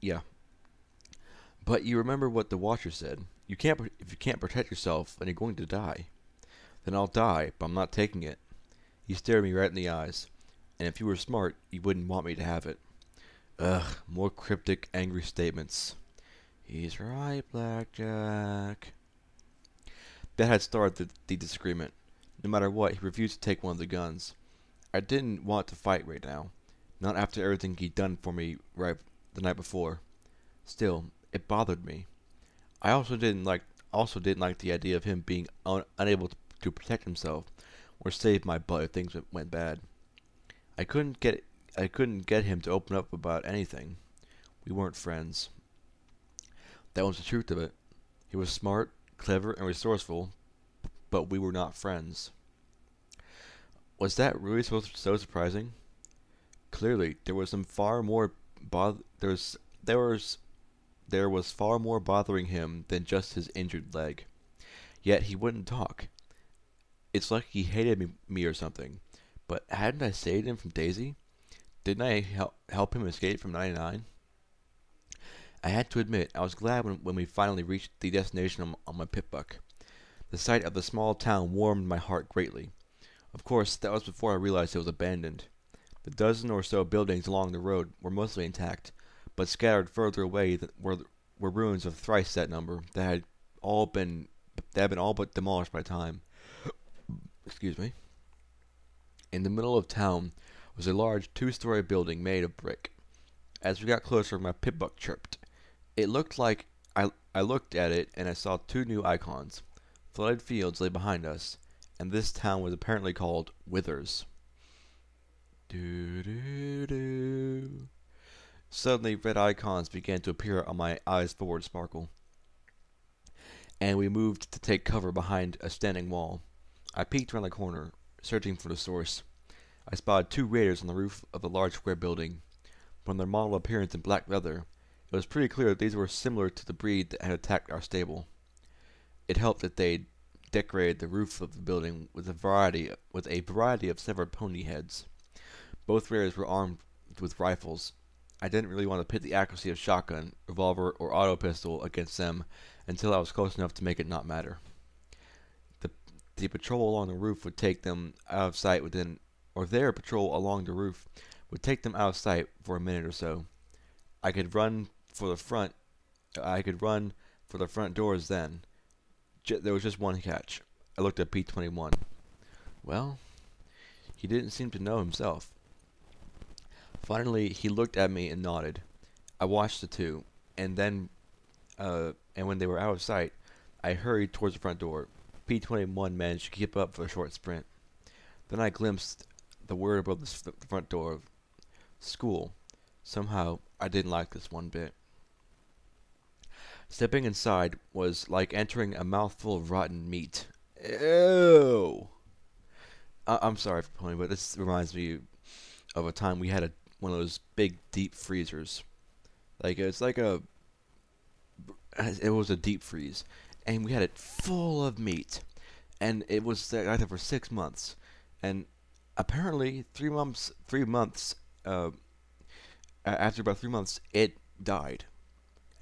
Yeah. But you remember what the Watcher said. If you can't protect yourself, then you're going to die. Then I'll die, but I'm not taking it. He stared me right in the eyes. And if you were smart, you wouldn't want me to have it. Ugh, more cryptic, angry statements. He's right, Blackjack. That had started the disagreement. No matter what, he refused to take one of the guns. I didn't want to fight right now. Not after everything he'd done for me the night before. Still, it bothered me. I also didn't like the idea of him being unable to protect himself or save my butt if things went bad. I couldn't get him to open up about anything. We weren't friends. That was the truth of it. He was smart, clever, and resourceful, but we were not friends. Was that really so surprising? Clearly, there was far more bothering him than just his injured leg. Yet he wouldn't talk. It's like he hated me or something. But hadn't I saved him from Daisy? Didn't I help him escape from 99? I had to admit, I was glad when we finally reached the destination on my pitbuck. The sight of the small town warmed my heart greatly. Of course, that was before I realized it was abandoned. The dozen or so buildings along the road were mostly intact, but scattered further away were ruins of thrice that number that had been all but demolished by time. Excuse me. In the middle of town was a large 2-story building made of brick. As we got closer, my pitbuck chirped. It looked like I looked at it and I saw 2 new icons. Flooded fields lay behind us, and this town was apparently called Withers. Doo-doo-doo. Suddenly, red icons began to appear on my eyes forward sparkle, and we moved to take cover behind a standing wall. I peeked around the corner, searching for the source. I spotted 2 raiders on the roof of the large square building. From their model appearance in black leather, it was pretty clear that these were similar to the breed that had attacked our stable. It helped that they decorated the roof of the building with a variety of severed pony heads. Both raiders were armed with rifles. I didn't really want to pit the accuracy of shotgun, revolver, or auto pistol against them until I was close enough to make it not matter. The patrol along the roof would take them out of sight their patrol along the roof would take them out of sight for a minute or so. I could run for the front doors then. There was just one catch. I looked at P-21. Well, he didn't seem to know himself. Finally, he looked at me and nodded. I watched the two, and when they were out of sight, I hurried towards the front door. P-21 managed to keep up for a short sprint. Then I glimpsed the word above the front door of school. Somehow, I didn't like this one bit. Stepping inside was like entering a mouthful of rotten meat. Ew! I'm sorry for pulling, but this reminds me of a time we had one of those big deep freezers. It was a deep freeze, and we had it full of meat, and it was there for 6 months, and apparently 3 months. After about 3 months, it died,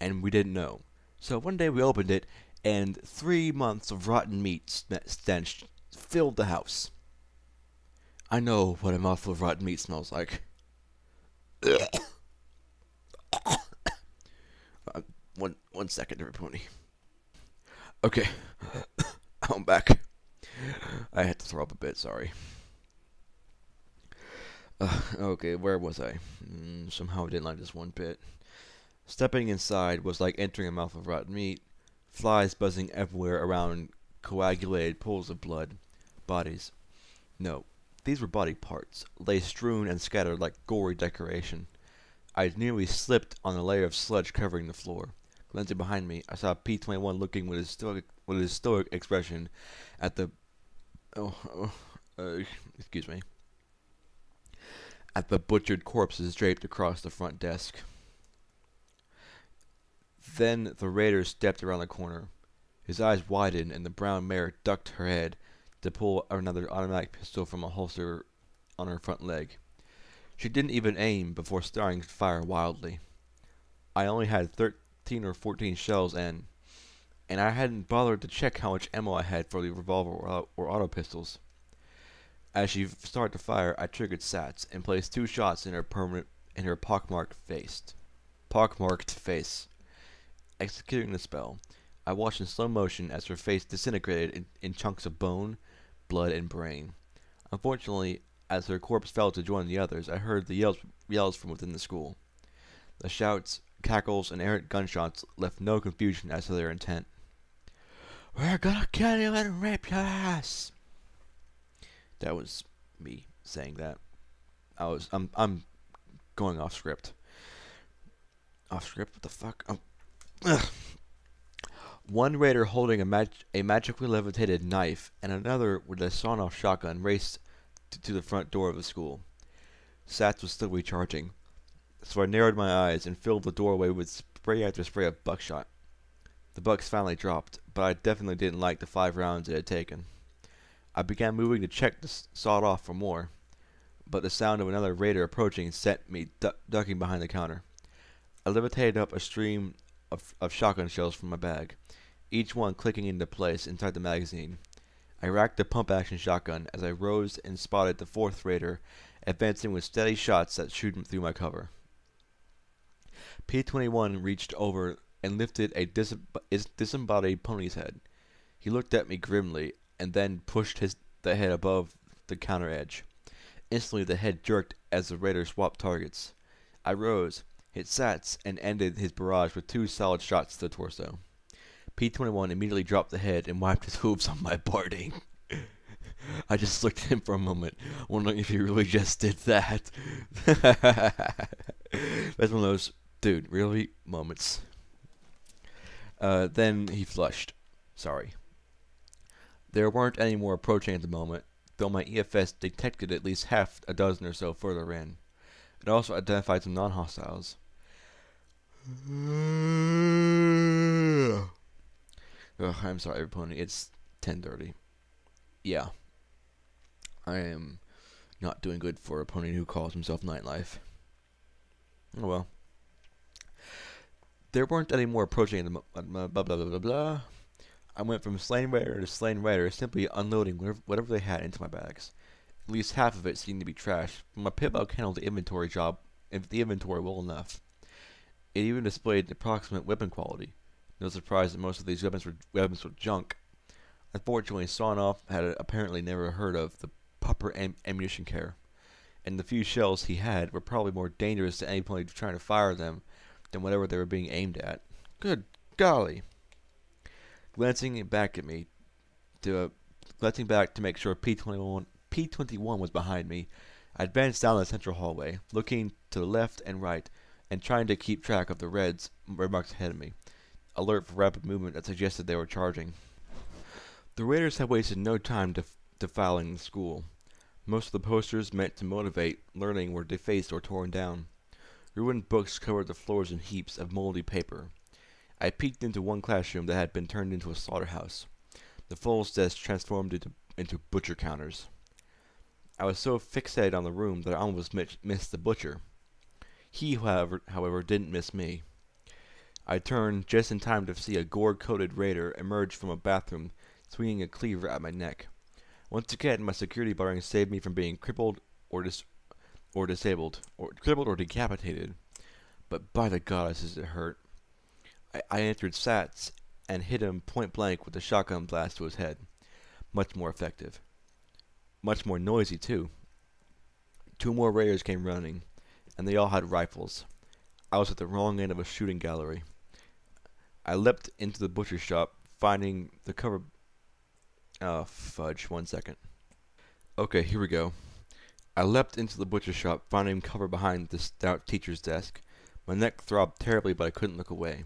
and we didn't know. So one day we opened it, and 3 months of rotten meat stench filled the house. I know what a mouthful of rotten meat smells like. One second, everybody. Okay, I'm back. I had to throw up a bit, sorry. Okay, where was I? Somehow I didn't like this one bit. Stepping inside was like entering a mouthful of rotten meat. Flies buzzing everywhere around coagulated pools of blood. Bodies. No, these were body parts, lay strewn and scattered like gory decoration. I nearly slipped on a layer of sludge covering the floor. Glancing behind me, I saw P-21 looking with his stoic expression at the at the butchered corpses draped across the front desk. Then the raider stepped around the corner. His eyes widened, and the brown mare ducked her head to pull another automatic pistol from a holster on her front leg. She didn't even aim before starting to fire wildly. I only had 13 or 14 shells and I hadn't bothered to check how much ammo I had for the revolver or auto pistols. As she started to fire, I triggered Sats and placed 2 shots in her pockmarked face. Executing the spell, I watched in slow motion as her face disintegrated in chunks of bone, blood, and brain. Unfortunately, as her corpse fell to join the others, I heard the yells from within the school. The shouts, cackles, and errant gunshots left no confusion as to their intent. "We're gonna kill you and rape your ass!" That was me saying that. I'm going off script. Off script? What the fuck? Ugh. One raider holding a magically levitated knife and another with a sawn-off shotgun raced to the front door of the school. Sats was still recharging, so I narrowed my eyes and filled the doorway with spray after spray of buckshot. The bucks finally dropped, but I definitely didn't like the 5 rounds it had taken. I began moving to check the sawed off for more, but the sound of another raider approaching sent me ducking behind the counter. I levitated up a stream of shotgun shells from my bag, each one clicking into place inside the magazine. I racked the pump-action shotgun as I rose and spotted the 4th raider advancing with steady shots that shooed through my cover. P-21 reached over and lifted a disembodied pony's head. He looked at me grimly and then pushed the head above the counter edge. Instantly the head jerked as the raider swapped targets. I rose, hit Sats, and ended his barrage with 2 solid shots to the torso. P-21 immediately dropped the head and wiped his hooves on my parting. I just looked at him for a moment, wondering if he really just did that. That's one of those, dude, really? Moments. Then he flushed. Sorry. There weren't any more approaching at the moment, though my EFS detected at least half a dozen or so further in. It also identified some non-hostiles. Ugh, I'm sorry, everyone. It's 10:30. Yeah, I am not doing good for a pony who calls himself Nightlife. Oh well. There weren't any more approaching the blah blah blah blah blah. I went from slain raider to slain raider, simply unloading whatever they had into my bags. At least half of it seemed to be trash, but my pit bug handled the inventory well enough. It even displayed approximate weapon quality. No surprise that most of these weapons were junk. Unfortunately, Sawnoff had apparently never heard of the proper ammunition care, and the few shells he had were probably more dangerous to anybody trying to fire them than whatever they were being aimed at. Good golly! Glancing back to make sure P-21 was behind me, I advanced down the central hallway, looking to the left and right, and trying to keep track of the red marks ahead of me, alert for rapid movement that suggested they were charging. The raiders had wasted no time defiling the school. Most of the posters meant to motivate learning were defaced or torn down. Ruined books covered the floors in heaps of moldy paper. I peeked into one classroom that had been turned into a slaughterhouse. The Foals desk transformed into butcher counters. I was so fixated on the room that I almost missed the butcher. He, however, didn't miss me. I turned just in time to see a gore-coated raider emerge from a bathroom, swinging a cleaver at my neck. Once again, my security barring saved me from being crippled or disabled, or crippled or decapitated. But by the goddesses, it hurt. I entered Sats and hit him point blank with a shotgun blast to his head. Much more effective. Much more noisy, too. 2 more raiders came running, and they all had rifles. I was at the wrong end of a shooting gallery. I leapt into the butcher shop, finding the cover... Oh, fudge. 1 second. Okay, here we go. I leapt into the butcher shop, finding cover behind the stout teacher's desk. My neck throbbed terribly, but I couldn't look away.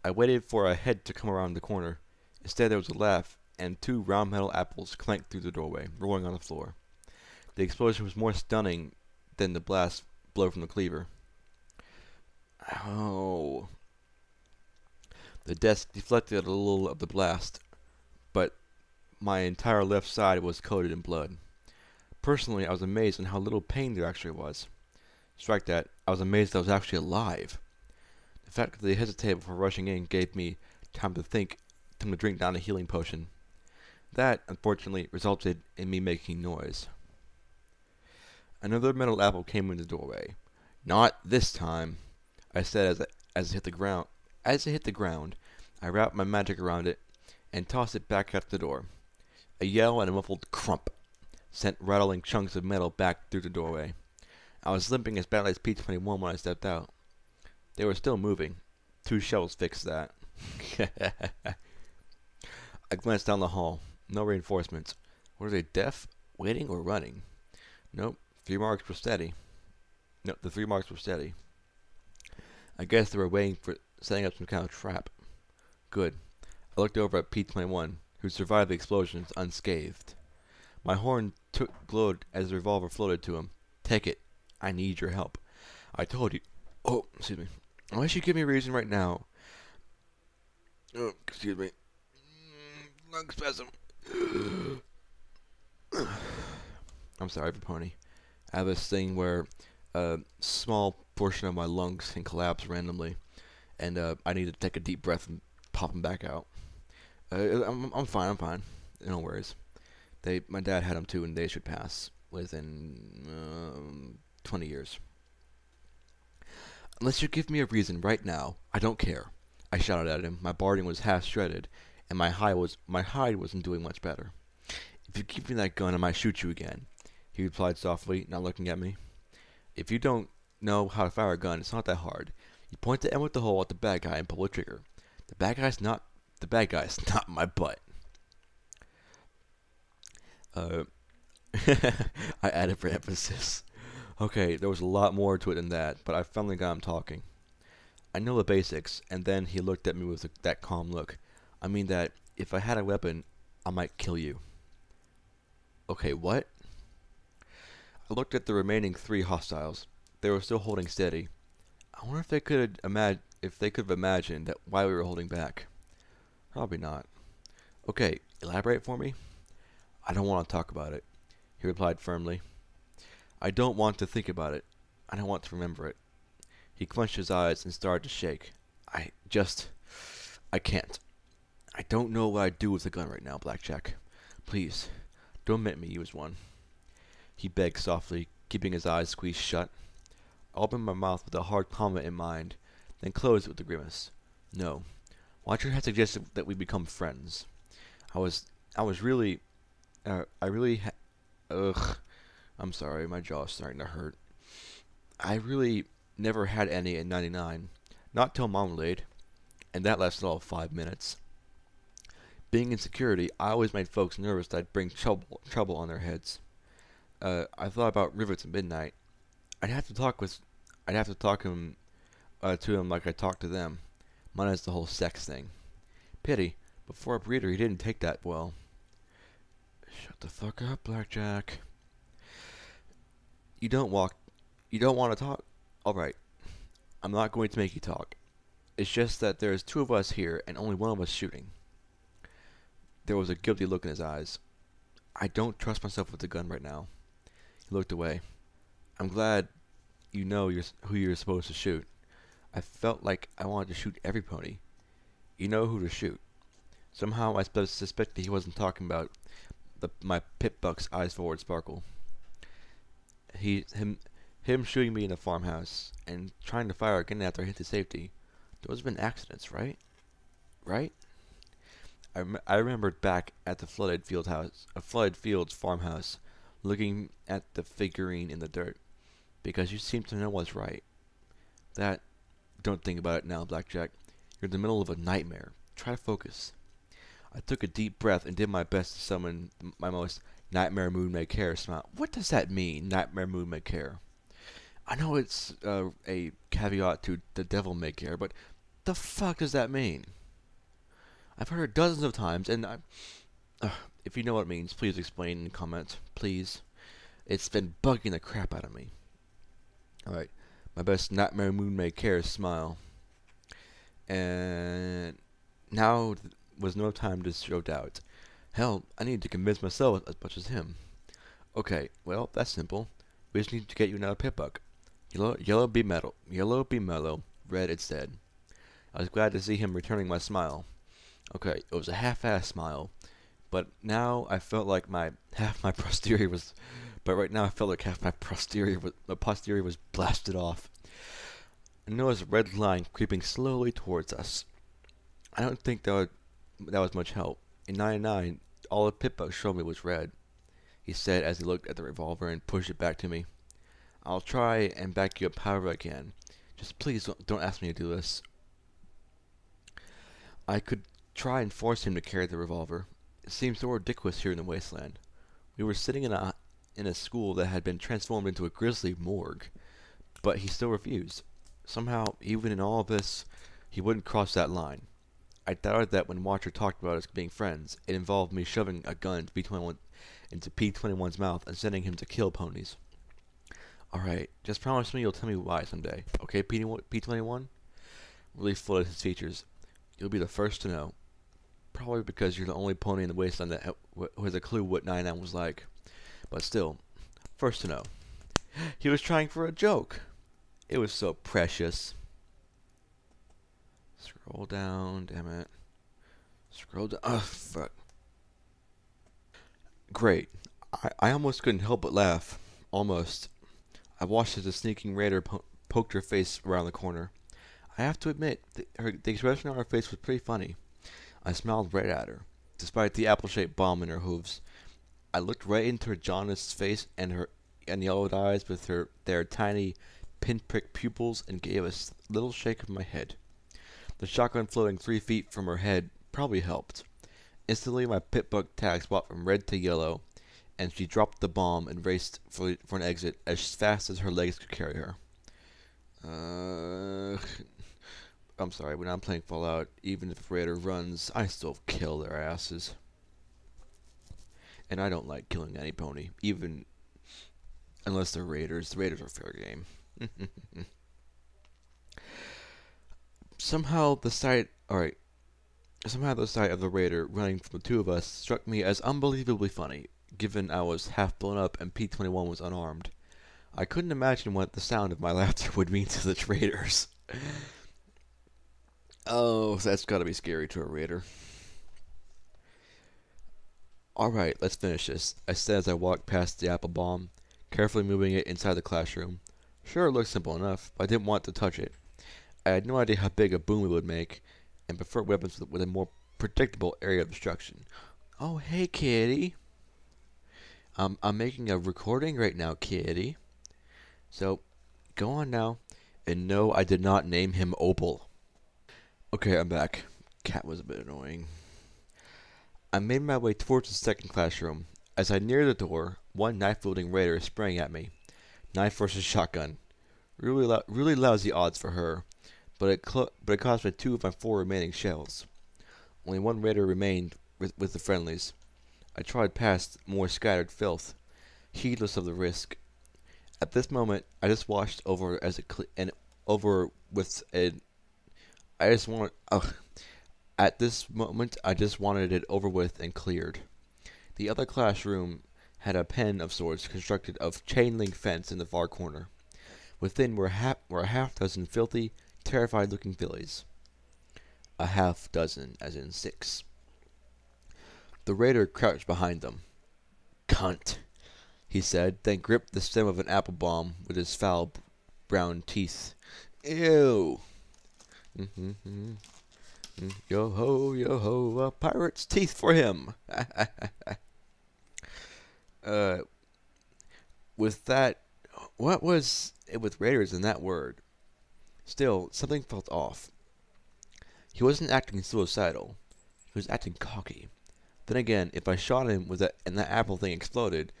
I waited for a head to come around the corner. Instead, there was a laugh, and 2 round metal apples clanked through the doorway, rolling on the floor. The explosion was more stunning than the blast blow from the cleaver. Oh. The desk deflected a little of the blast, but my entire left side was coated in blood. Personally, I was amazed at how little pain there actually was. Strike that, I was amazed I was actually alive. The fact that they hesitated before rushing in gave me time to drink down a healing potion. That, unfortunately, resulted in me making noise. Another metal apple came in the doorway. Not this time, I said as it hit the ground. As it hit the ground, I wrapped my magic around it and tossed it back out the door. A yell and a muffled crump sent rattling chunks of metal back through the doorway. I was limping as badly as P-21 when I stepped out. They were still moving. 2 shells fixed that. I glanced down the hall. No reinforcements. Were they deaf, waiting, or running? Nope. 3 marks were steady. Nope, the 3 marks were steady. I guess they were waiting for setting up some kind of trap. Good. I looked over at P-21, who survived the explosions unscathed. My horn glowed as the revolver floated to him. Take it. I need your help. I told you. Oh, excuse me. Unless you give me a reason right now. Oh, excuse me. Lung spasm. I'm sorry, Pony. I have this thing where a small portion of my lungs can collapse randomly, and I need to take a deep breath and pop them back out. I'm fine. No worries. My dad had them too, and they should pass within 20 years. Unless you give me a reason right now, I don't care. I shouted at him. My barding was half shredded, and my hide wasn't doing much better. If you give me that gun, I might shoot you again, he replied softly, not looking at me. If you don't know how to fire a gun, it's not that hard. You point the end with the hole at the bad guy and pull the trigger. The bad guy's not my butt. I added for emphasis. Okay, there was a lot more to it than that, but I finally got him talking. I know the basics, and then he looked at me with that calm look. I mean that if I had a weapon, I might kill you. Okay, what? I looked at the remaining 3 hostiles. they were still holding steady. I wonder if they could have imagined that why we were holding back. Probably not. Okay, elaborate for me. I don't want to talk about it, he replied firmly. I don't want to think about it. I don't want to remember it. He clenched his eyes and started to shake. I can't. I don't know what I'd do with a gun right now, Blackjack. Please, don't make me use one. He begged softly, keeping his eyes squeezed shut. I opened my mouth with a hard comment in mind, then closed it with a grimace. No. Watcher had suggested that we become friends. I'm sorry, my jaw's starting to hurt. I really never had any in '99. Not till Marmalade, and that lasted all 5 minutes. Being in security, I always made folks nervous that I'd bring trouble on their heads. I thought about Rivets at midnight. I'd have to talk to him like I talked to them, minus the whole sex thing. Pity, before a breeder he didn't take that well. Shut the fuck up, Blackjack. You don't want to talk? Alright. I'm not going to make you talk. It's just that there's 2 of us here and only one of us shooting. There was a guilty look in his eyes. I don't trust myself with the gun right now. He looked away. I'm glad you know who you're supposed to shoot. I felt like I wanted to shoot every pony. You know who to shoot. Somehow I suspected he wasn't talking about my pit buck's eyes forward sparkle. Him shooting me in the farmhouse and trying to fire again after I hit the safety. Those have been accidents, right? Right? I remembered back at the flooded fields farmhouse, looking at the figurine in the dirt, because you seem to know what's right. Don't think about it now, Blackjack. You're in the middle of a nightmare. Try to focus. I took a deep breath and did my best to summon my most nightmare moon may care smile. What does that mean, nightmare moon may care? I know it's a caveat to the devil may care, but the fuck does that mean? I've heard it dozens of times, and if you know what it means, please explain in comments, please. It's been bugging the crap out of me. Alright, my best nightmare moon may care smile. And now was no time to show doubt. Hell, I need to convince myself as much as him. Okay, well, that's simple. We just need to get you another pit buck. Yellow be mellow, red instead. I was glad to see him returning my smile. Okay, it was a half-assed smile, but now I felt like half my posterior was blasted off. I noticed a red line creeping slowly towards us. I don't think that was much help. In '99, all the pit bucks showed me was red, he said as he looked at the revolver and pushed it back to me. I'll try and back you up however I can. Just please don't ask me to do this. I could try and force him to carry the revolver. It seemed so ridiculous here in the wasteland. We were sitting in a school that had been transformed into a grisly morgue, but he still refused. Somehow, even in all of this, he wouldn't cross that line. I doubted that when Watcher talked about us being friends, it involved me shoving a gun into P-21's mouth and sending him to kill ponies. Alright, just promise me you'll tell me why someday. Okay, P-21? Relief flooded his features. You'll be the first to know. Probably because you're the only pony in the wasteland that who has a clue what 99 was like. But still, first to know. He was trying for a joke. It was so precious. Scroll down, damn it. Scroll down. Oh, fuck. Great. I almost couldn't help but laugh. Almost. I watched as the sneaking raider poked her face around the corner. I have to admit, the expression on her face was pretty funny. I smiled right at her, despite the apple-shaped bomb in her hooves. I looked right into her jaundiced face and yellowed eyes with their tiny, pinprick pupils and gave a little shake of my head. The shotgun floating 3 feet from her head probably helped. Instantly, my pit buck tag swapped from red to yellow, and she dropped the bomb and raced for an exit as fast as her legs could carry her. I'm sorry, when I'm playing Fallout, even if a raider runs, I still kill their asses. And I don't like killing any pony, even unless they're raiders. The raiders are fair game. Somehow the sight, alright, somehow the sight of the raider running from the two of us struck me as unbelievably funny, given I was half blown up and P-21 was unarmed. I couldn't imagine what the sound of my laughter would mean to the raiders. Oh, that's gotta be scary to a raider. Alright, let's finish this, I said as I walked past the apple bomb, carefully moving it inside the classroom. Sure, it looked simple enough, but I didn't want to touch it. I had no idea how big a boom it would make, and preferred weapons with a more predictable area of destruction. Oh, hey, kitty. I'm making a recording right now, kitty. So, go on now. And no, I did not name him Opal. Okay, I'm back. Cat was a bit annoying. I made my way towards the second classroom. As I neared the door, one knife-wielding raider sprang at me. Knife versus shotgun. Really lousy odds for her, but it cost me 2 of my 4 remaining shells. Only one raider remained with the friendlies. I trod past more scattered filth, heedless of the risk. At this moment, I just watched over as over with a. I just want. At this moment, I just wanted it over with and cleared. The other classroom had a pen of sorts constructed of chain-link fence in the far corner. Within were a half dozen filthy, terrified-looking fillies. A half dozen, as in 6. The raider crouched behind them. "Cunt," he said, then gripped the stem of an apple bomb with his foul brown teeth. Ew. Yo ho, a pirate's teeth for him. With that, what was it with raiders in that word? Still, something felt off. He wasn't acting suicidal. He was acting cocky. Then again, if I shot him and that apple thing exploded,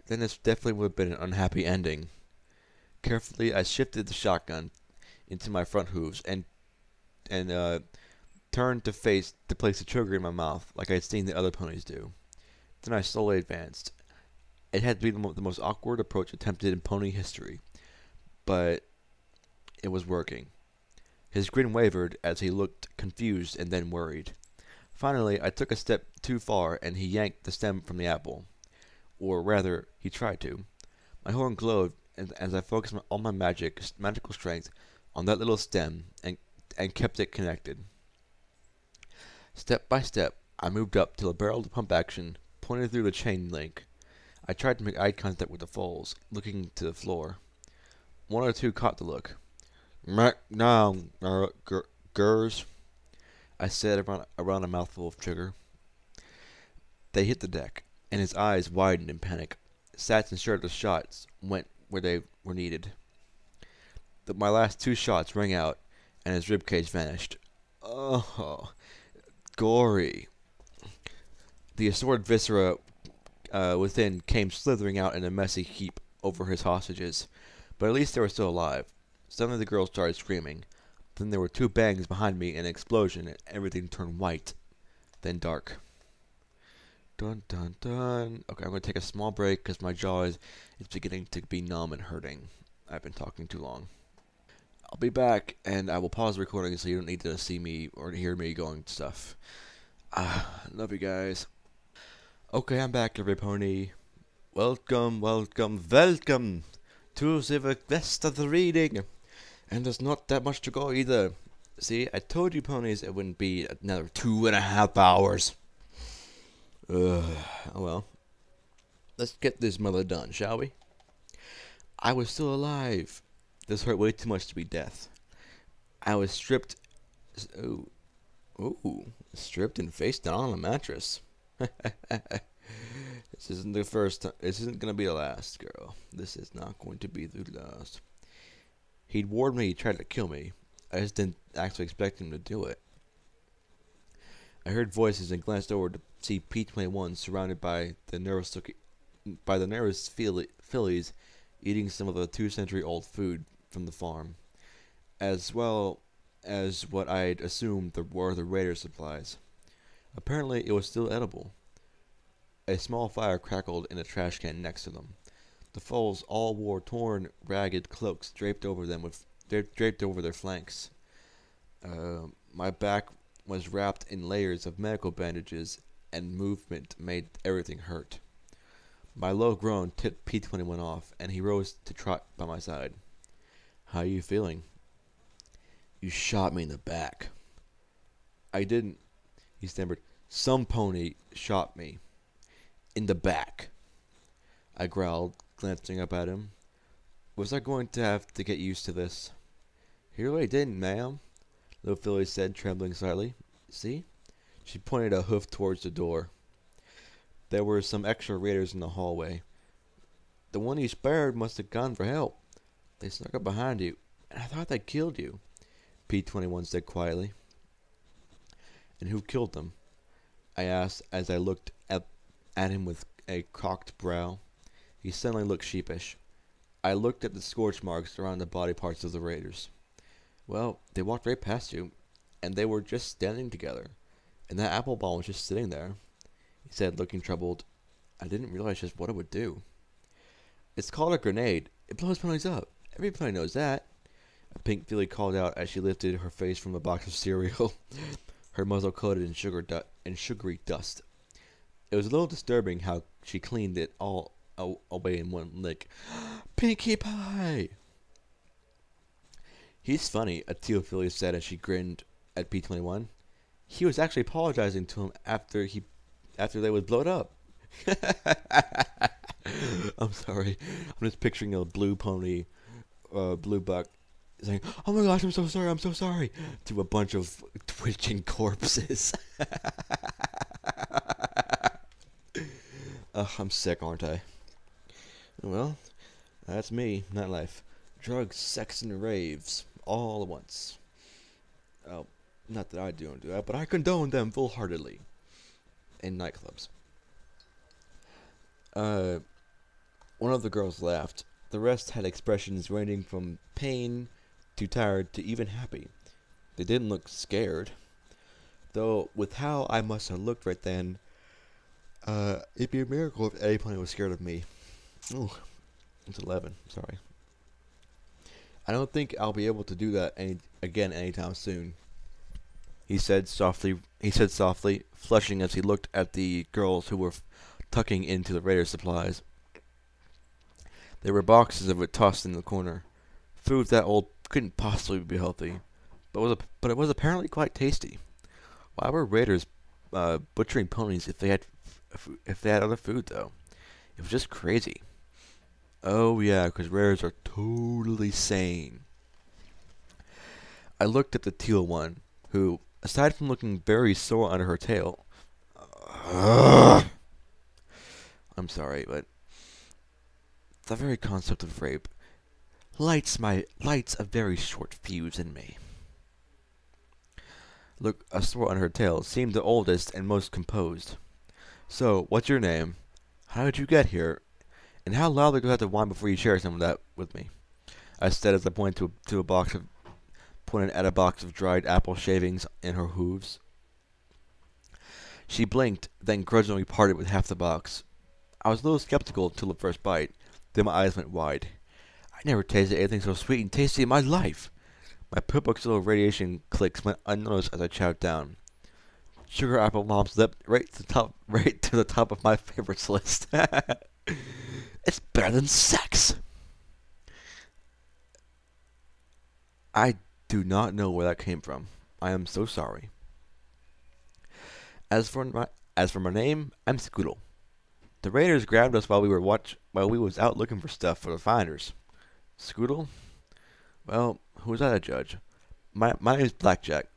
then this definitely would have been an unhappy ending. Carefully, I shifted the shotgun into my front hooves and turned to place the trigger in my mouth, like I had seen the other ponies do. Then I slowly advanced. It had to be the most awkward approach attempted in pony history, but it was working. His grin wavered as he looked confused and then worried. Finally, I took a step too far, and he yanked the stem from the apple. Or rather, he tried to. My horn glowed as I focused all my magical strength on that little stem and kept it connected. Step by step, I moved up till a barrel pump action pointed through the chain link. I tried to make eye contact with the foals, looking to the floor. One or two caught the look. "Mac down, gers," I said around a mouthful of sugar. They hit the deck, and his eyes widened in panic. Sats ensured the shots went where they were needed. My last 2 shots rang out, and his ribcage vanished. Oh, gory. The assorted viscera within came slithering out in a messy heap over his hostages, but at least they were still alive. Suddenly the girls started screaming. Then there were 2 bangs behind me and an explosion, and everything turned white, then dark. Dun dun dun. Okay, I'm going to take a small break because my jaw is beginning to be numb and hurting. I've been talking too long. I'll be back, and I will pause the recording so you don't need to see me or hear me going stuff. Love you guys. Okay, I'm back, every pony. Welcome to the best of the reading. And there's not that much to go either. See, I told you ponies it wouldn't be another 2.5 hours. Oh well. Let's get this mother done, shall we? I was still alive. This hurt way too much to be death. I was stripped. Stripped and face down on a mattress. This isn't the first time. This isn't gonna be the last, girl. This is not going to be the last. He'd warned me he tried to kill me. I just didn't actually expect him to do it. I heard voices and glanced over to see P-21 surrounded by the nervous fillies eating some of the 2-century-old food from the farm, as well as what I'd assumed were the raider supplies. Apparently, it was still edible. A small fire crackled in a trash can next to them. The foals all wore torn, ragged cloaks draped over their flanks. My back was wrapped in layers of medical bandages, and movement made everything hurt. My low groan tipped P-21 off, and he rose to trot by my side. "How are you feeling?" "You shot me in the back." "I didn't," he stammered. "Some pony shot me. In the back." I growled, glancing up at him. Was I going to have to get used to this? "He really didn't, ma'am," little Philly said, trembling slightly. "See?" She pointed a hoof towards the door. There were some extra raiders in the hallway. "The one you spared must have gone for help. They snuck up behind you, and I thought they killed you," P-21 said quietly. "And who killed them?" I asked as I looked at him with a cocked brow. He suddenly looked sheepish. I looked at the scorch marks around the body parts of the raiders. "Well, they walked right past you, and they were just standing together, and that apple bomb was just sitting there," he said, looking troubled. "I didn't realize just what it would do." "It's called a grenade. It blows ponies up. Everybody knows that," a pink filly called out as she lifted her face from a box of cereal, her muzzle coated in sugary dust. It was a little disturbing how she cleaned it all away in one lick. "Pinkie Pie!" "He's funny," a teal filly said as she grinned at P-21. "He was actually apologizing to him after they was blowed up." I'm sorry. I'm just picturing a blue pony, blue buck, saying, "Oh my gosh, I'm so sorry," to a bunch of twitching corpses. I'm sick, aren't I? Well, that's me, nightlife. Drugs, sex, and raves, all at once. Oh, not that I don't do that, but I condone them full-heartedly. In nightclubs. One of the girls laughed. The rest had expressions ranging from pain to tired to even happy. They didn't look scared. Though, with how I must have looked right then, it'd be a miracle if anybody was scared of me. Ooh, it's 11. Sorry. "I don't think I'll be able to do that again anytime soon," he said softly, flushing as he looked at the girls who were tucking into the raider supplies. There were boxes of it tossed in the corner. Food that old couldn't possibly be healthy, but it was apparently quite tasty. Why were raiders butchering ponies if they had other food, though? It was just crazy. Oh yeah, because raiders are totally sane. I looked at the teal one, who, aside from looking very sore under her tail, I'm sorry, but the very concept of rape lights a very short fuse in me. Look, a sore on her tail seemed the oldest and most composed. "So, what's your name? How did you get here? And how loudly do I have to whine before you share some of that with me?" I said as I pointed at a box of dried apple shavings in her hooves. She blinked, then grudgingly parted with half the box. I was a little skeptical until the first bite. Then my eyes went wide. I never tasted anything so sweet and tasty in my life. My pillbox's little radiation clicks went unnoticed as I chowed down. Sugar apple bombs leapt right to the top of my favorites list. It's better than sex. I do not know where that came from. I am so sorry. As for my name, I'm Scoodle. The raiders grabbed us while we was out looking for stuff for the finders. Scoodle? Well, who's that to judge? My name's Blackjack.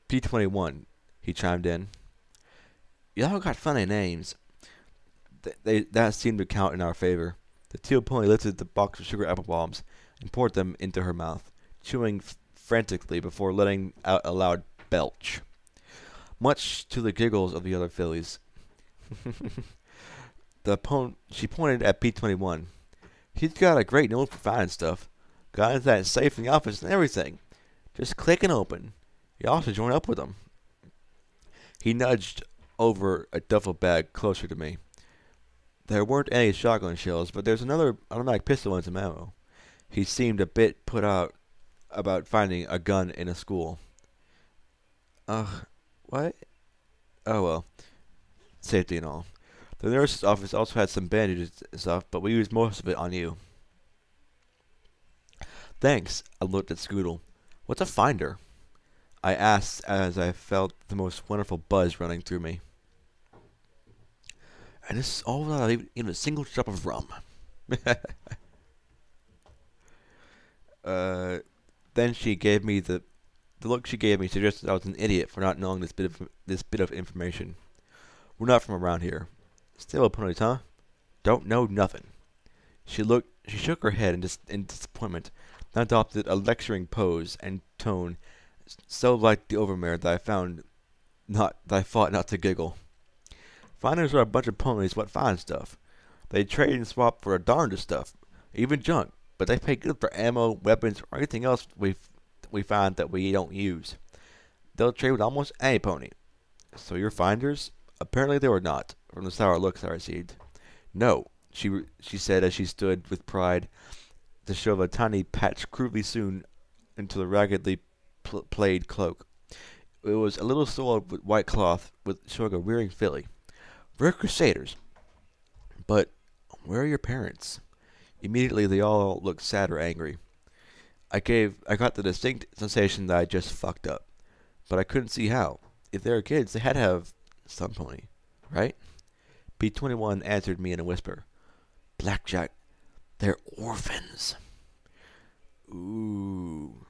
P-21, he chimed in. Y'all got funny names. That seemed to count in our favor. The teal pony lifted the box of sugar apple bombs and poured them into her mouth, chewing frantically before letting out a loud belch, much to the giggles of the other fillies. She pointed at P-21. He's got a great nose for finding stuff. Got into that safe in the office and everything. Just click and open. Y'all should join up with him. He nudged over a duffel bag closer to me. There weren't any shotgun shells, but there's another automatic pistol and some ammo. He seemed a bit put out about finding a gun in a school. What? Oh well, safety and all. The nurse's office also had some bandages and stuff, but we used most of it on you. Thanks, I looked at Scoodle. What's a finder? I asked as I felt the most wonderful buzz running through me. And this is all without even a single drop of rum. Then she gave me the look she gave me suggested I was an idiot for not knowing this bit of information. We're not from around here. Still ponies, huh? Don't know nothing. She shook her head in disappointment, and adopted a lecturing pose and tone so like the overmare that I fought not to giggle. Finders are a bunch of ponies what find stuff. They trade and swap for the darndest stuff, even junk, but they pay good for ammo, weapons, or anything else we find that we don't use. They'll trade with almost any pony. So you're finders? Apparently they were not, from the sour looks I received. No, she said as she stood with pride to shove a tiny patch crudely sewn into the raggedly plaid cloak. It was a little soiled with white cloth, showing a rearing filly. We're crusaders. But where are your parents? Immediately they all looked sad or angry. I got the distinct sensation that I just fucked up. But I couldn't see how. If they were kids, they had to have some pony, right? B-21 answered me in a whisper. Blackjack, they're orphans. Ooh.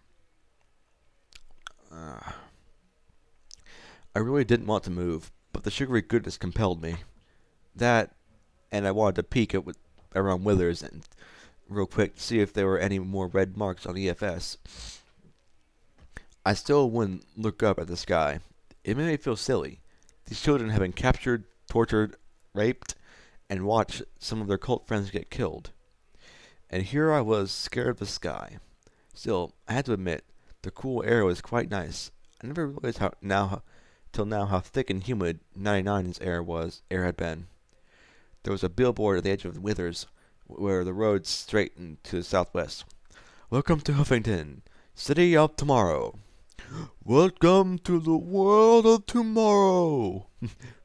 I really didn't want to move, but the sugary goodness compelled me. That, and I wanted to peek around Withers and real quick to see if there were any more red marks on EFS. I still wouldn't look up at the sky. It made me feel silly. These children have been captured, tortured, raped, and watched some of their cult friends get killed. And here I was, scared of the sky. Still, I had to admit, the cool air was quite nice. I never realized till now how thick and humid 99's air had been. There was a billboard at the edge of Withers, where the road straightened to the southwest. Welcome to Hoofington, city of tomorrow. Welcome to the world of tomorrow.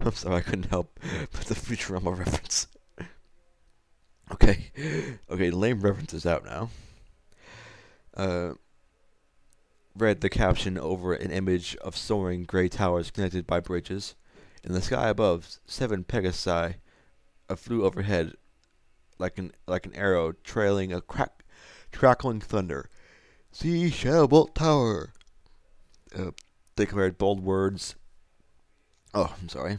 I'm sorry, I couldn't help but the Futurama reference. Okay, lame reference is out now. Read the caption over an image of soaring gray towers connected by bridges. In the sky above, 7 Pegasi flew overhead like an arrow trailing a crackling thunder. See Shadowbolt Tower, declared bold words. Oh, I'm sorry.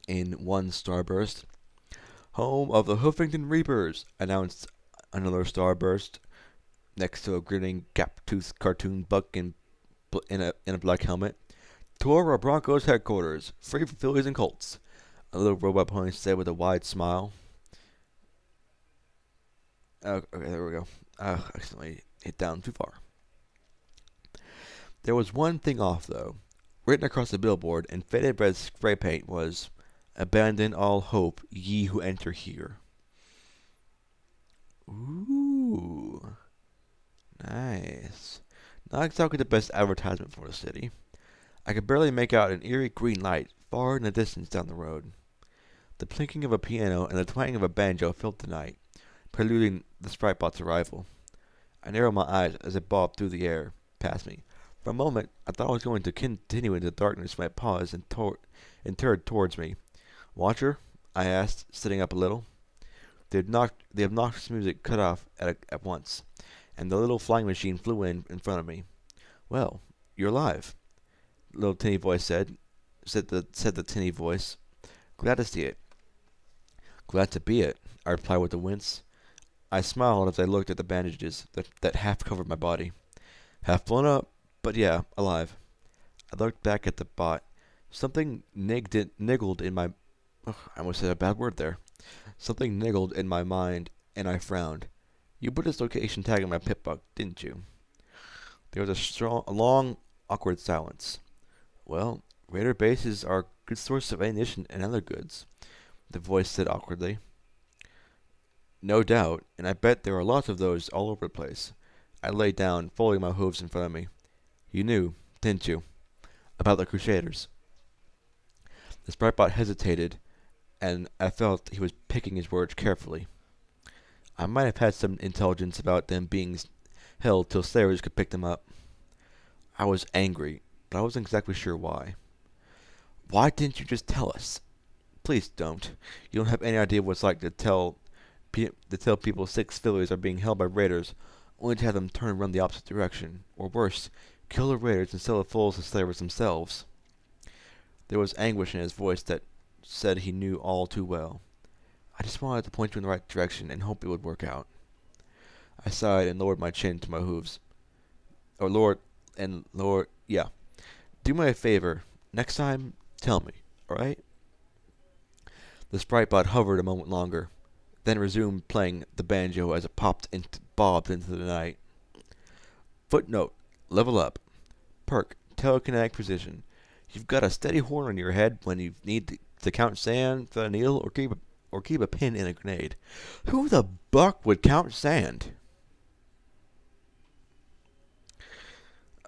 In one starburst. Home of the Hoofington Reapers, announced another starburst, next to a grinning gap-toothed cartoon buck in a black helmet. Tour of Broncos headquarters, free for fillies and colts, a little robot pony said with a wide smile. Okay, there we go. Accidentally hit down too far. There was one thing off, though. Written across the billboard in faded red spray paint was, "Abandon all hope, ye who enter here." Ooh. Nice. Not exactly the best advertisement for the city. I could barely make out an eerie green light far in the distance down the road. The plinking of a piano and the twang of a banjo filled the night, preluding the Sprite-Bot's arrival. I narrowed my eyes as it bobbed through the air, past me. For a moment, I thought I was going to continue into the darkness when it paused and turned towards me. "Watcher?" I asked, sitting up a little. The obnoxious music cut off at once, and the little flying machine flew in front of me. "Well, you're alive," the little tinny voice said the tinny voice. "Glad to see it." "Glad to be it," I replied with a wince. I smiled as I looked at the bandages that half covered my body. Half blown up, but yeah, alive. I looked back at the bot. Something niggled in my... I almost said a bad word there. Something niggled in my mind, and I frowned. "You put this location tag in my pitbuck, didn't you?" There was a long, awkward silence. "Well, raider bases are a good source of ammunition and other goods. the voice said awkwardly. No doubt, and I bet there are lots of those all over the place. I lay down, folding my hooves in front of me. You knew, didn't you, about the Crusaders? The Sprite-Bot hesitated, and I felt he was picking his words carefully. I might have had some intelligence about them being held till slavers could pick them up. I was angry, but I wasn't exactly sure why. Why didn't you just tell us? Please don't. You don't have any idea what it's like to tell people 6 fillies are being held by raiders, only to have them turn and run the opposite direction, or worse, kill the raiders and sell the fools to slavers themselves. There was anguish in his voice that said he knew all too well. I just wanted to point you in the right direction and hope it would work out. I sighed and lowered my chin to my hooves. Yeah. Do me a favor. Next time, tell me, alright? The Sprite-Bot hovered a moment longer, then resumed playing the banjo as it bobbed into the night. Footnote. Level up. Perk. Telekinetic precision. You've got a steady horn on your head when you need to count sand, thread a needle, or keep a pin in a grenade. Who the buck would count sand?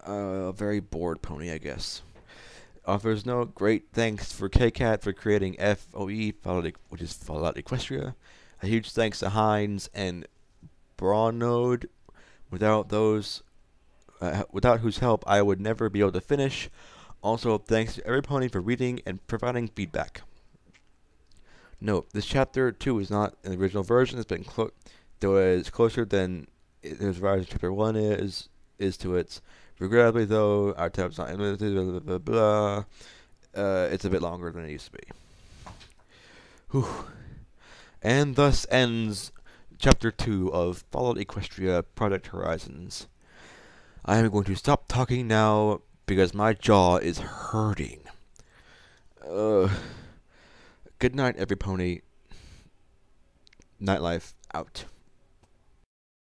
A very bored pony, I guess. Offers no great thanks for KCAT for creating FOE, which is Fallout Equestria. A huge thanks to Hines and Brawnode. Without whose help I would never be able to finish. Also, thanks to every pony for reading and providing feedback. Note, this chapter 2 is not in the original version. It's been though it's closer than as far as chapter 1 is to its. Regrettably, though, our tab's not blah, blah, blah, it's a bit longer than it used to be. Whew. And thus ends Chapter 2 of Fallout Equestria Project Horizons. I am going to stop talking now because my jaw is hurting. Good night, every pony. Nightlife out.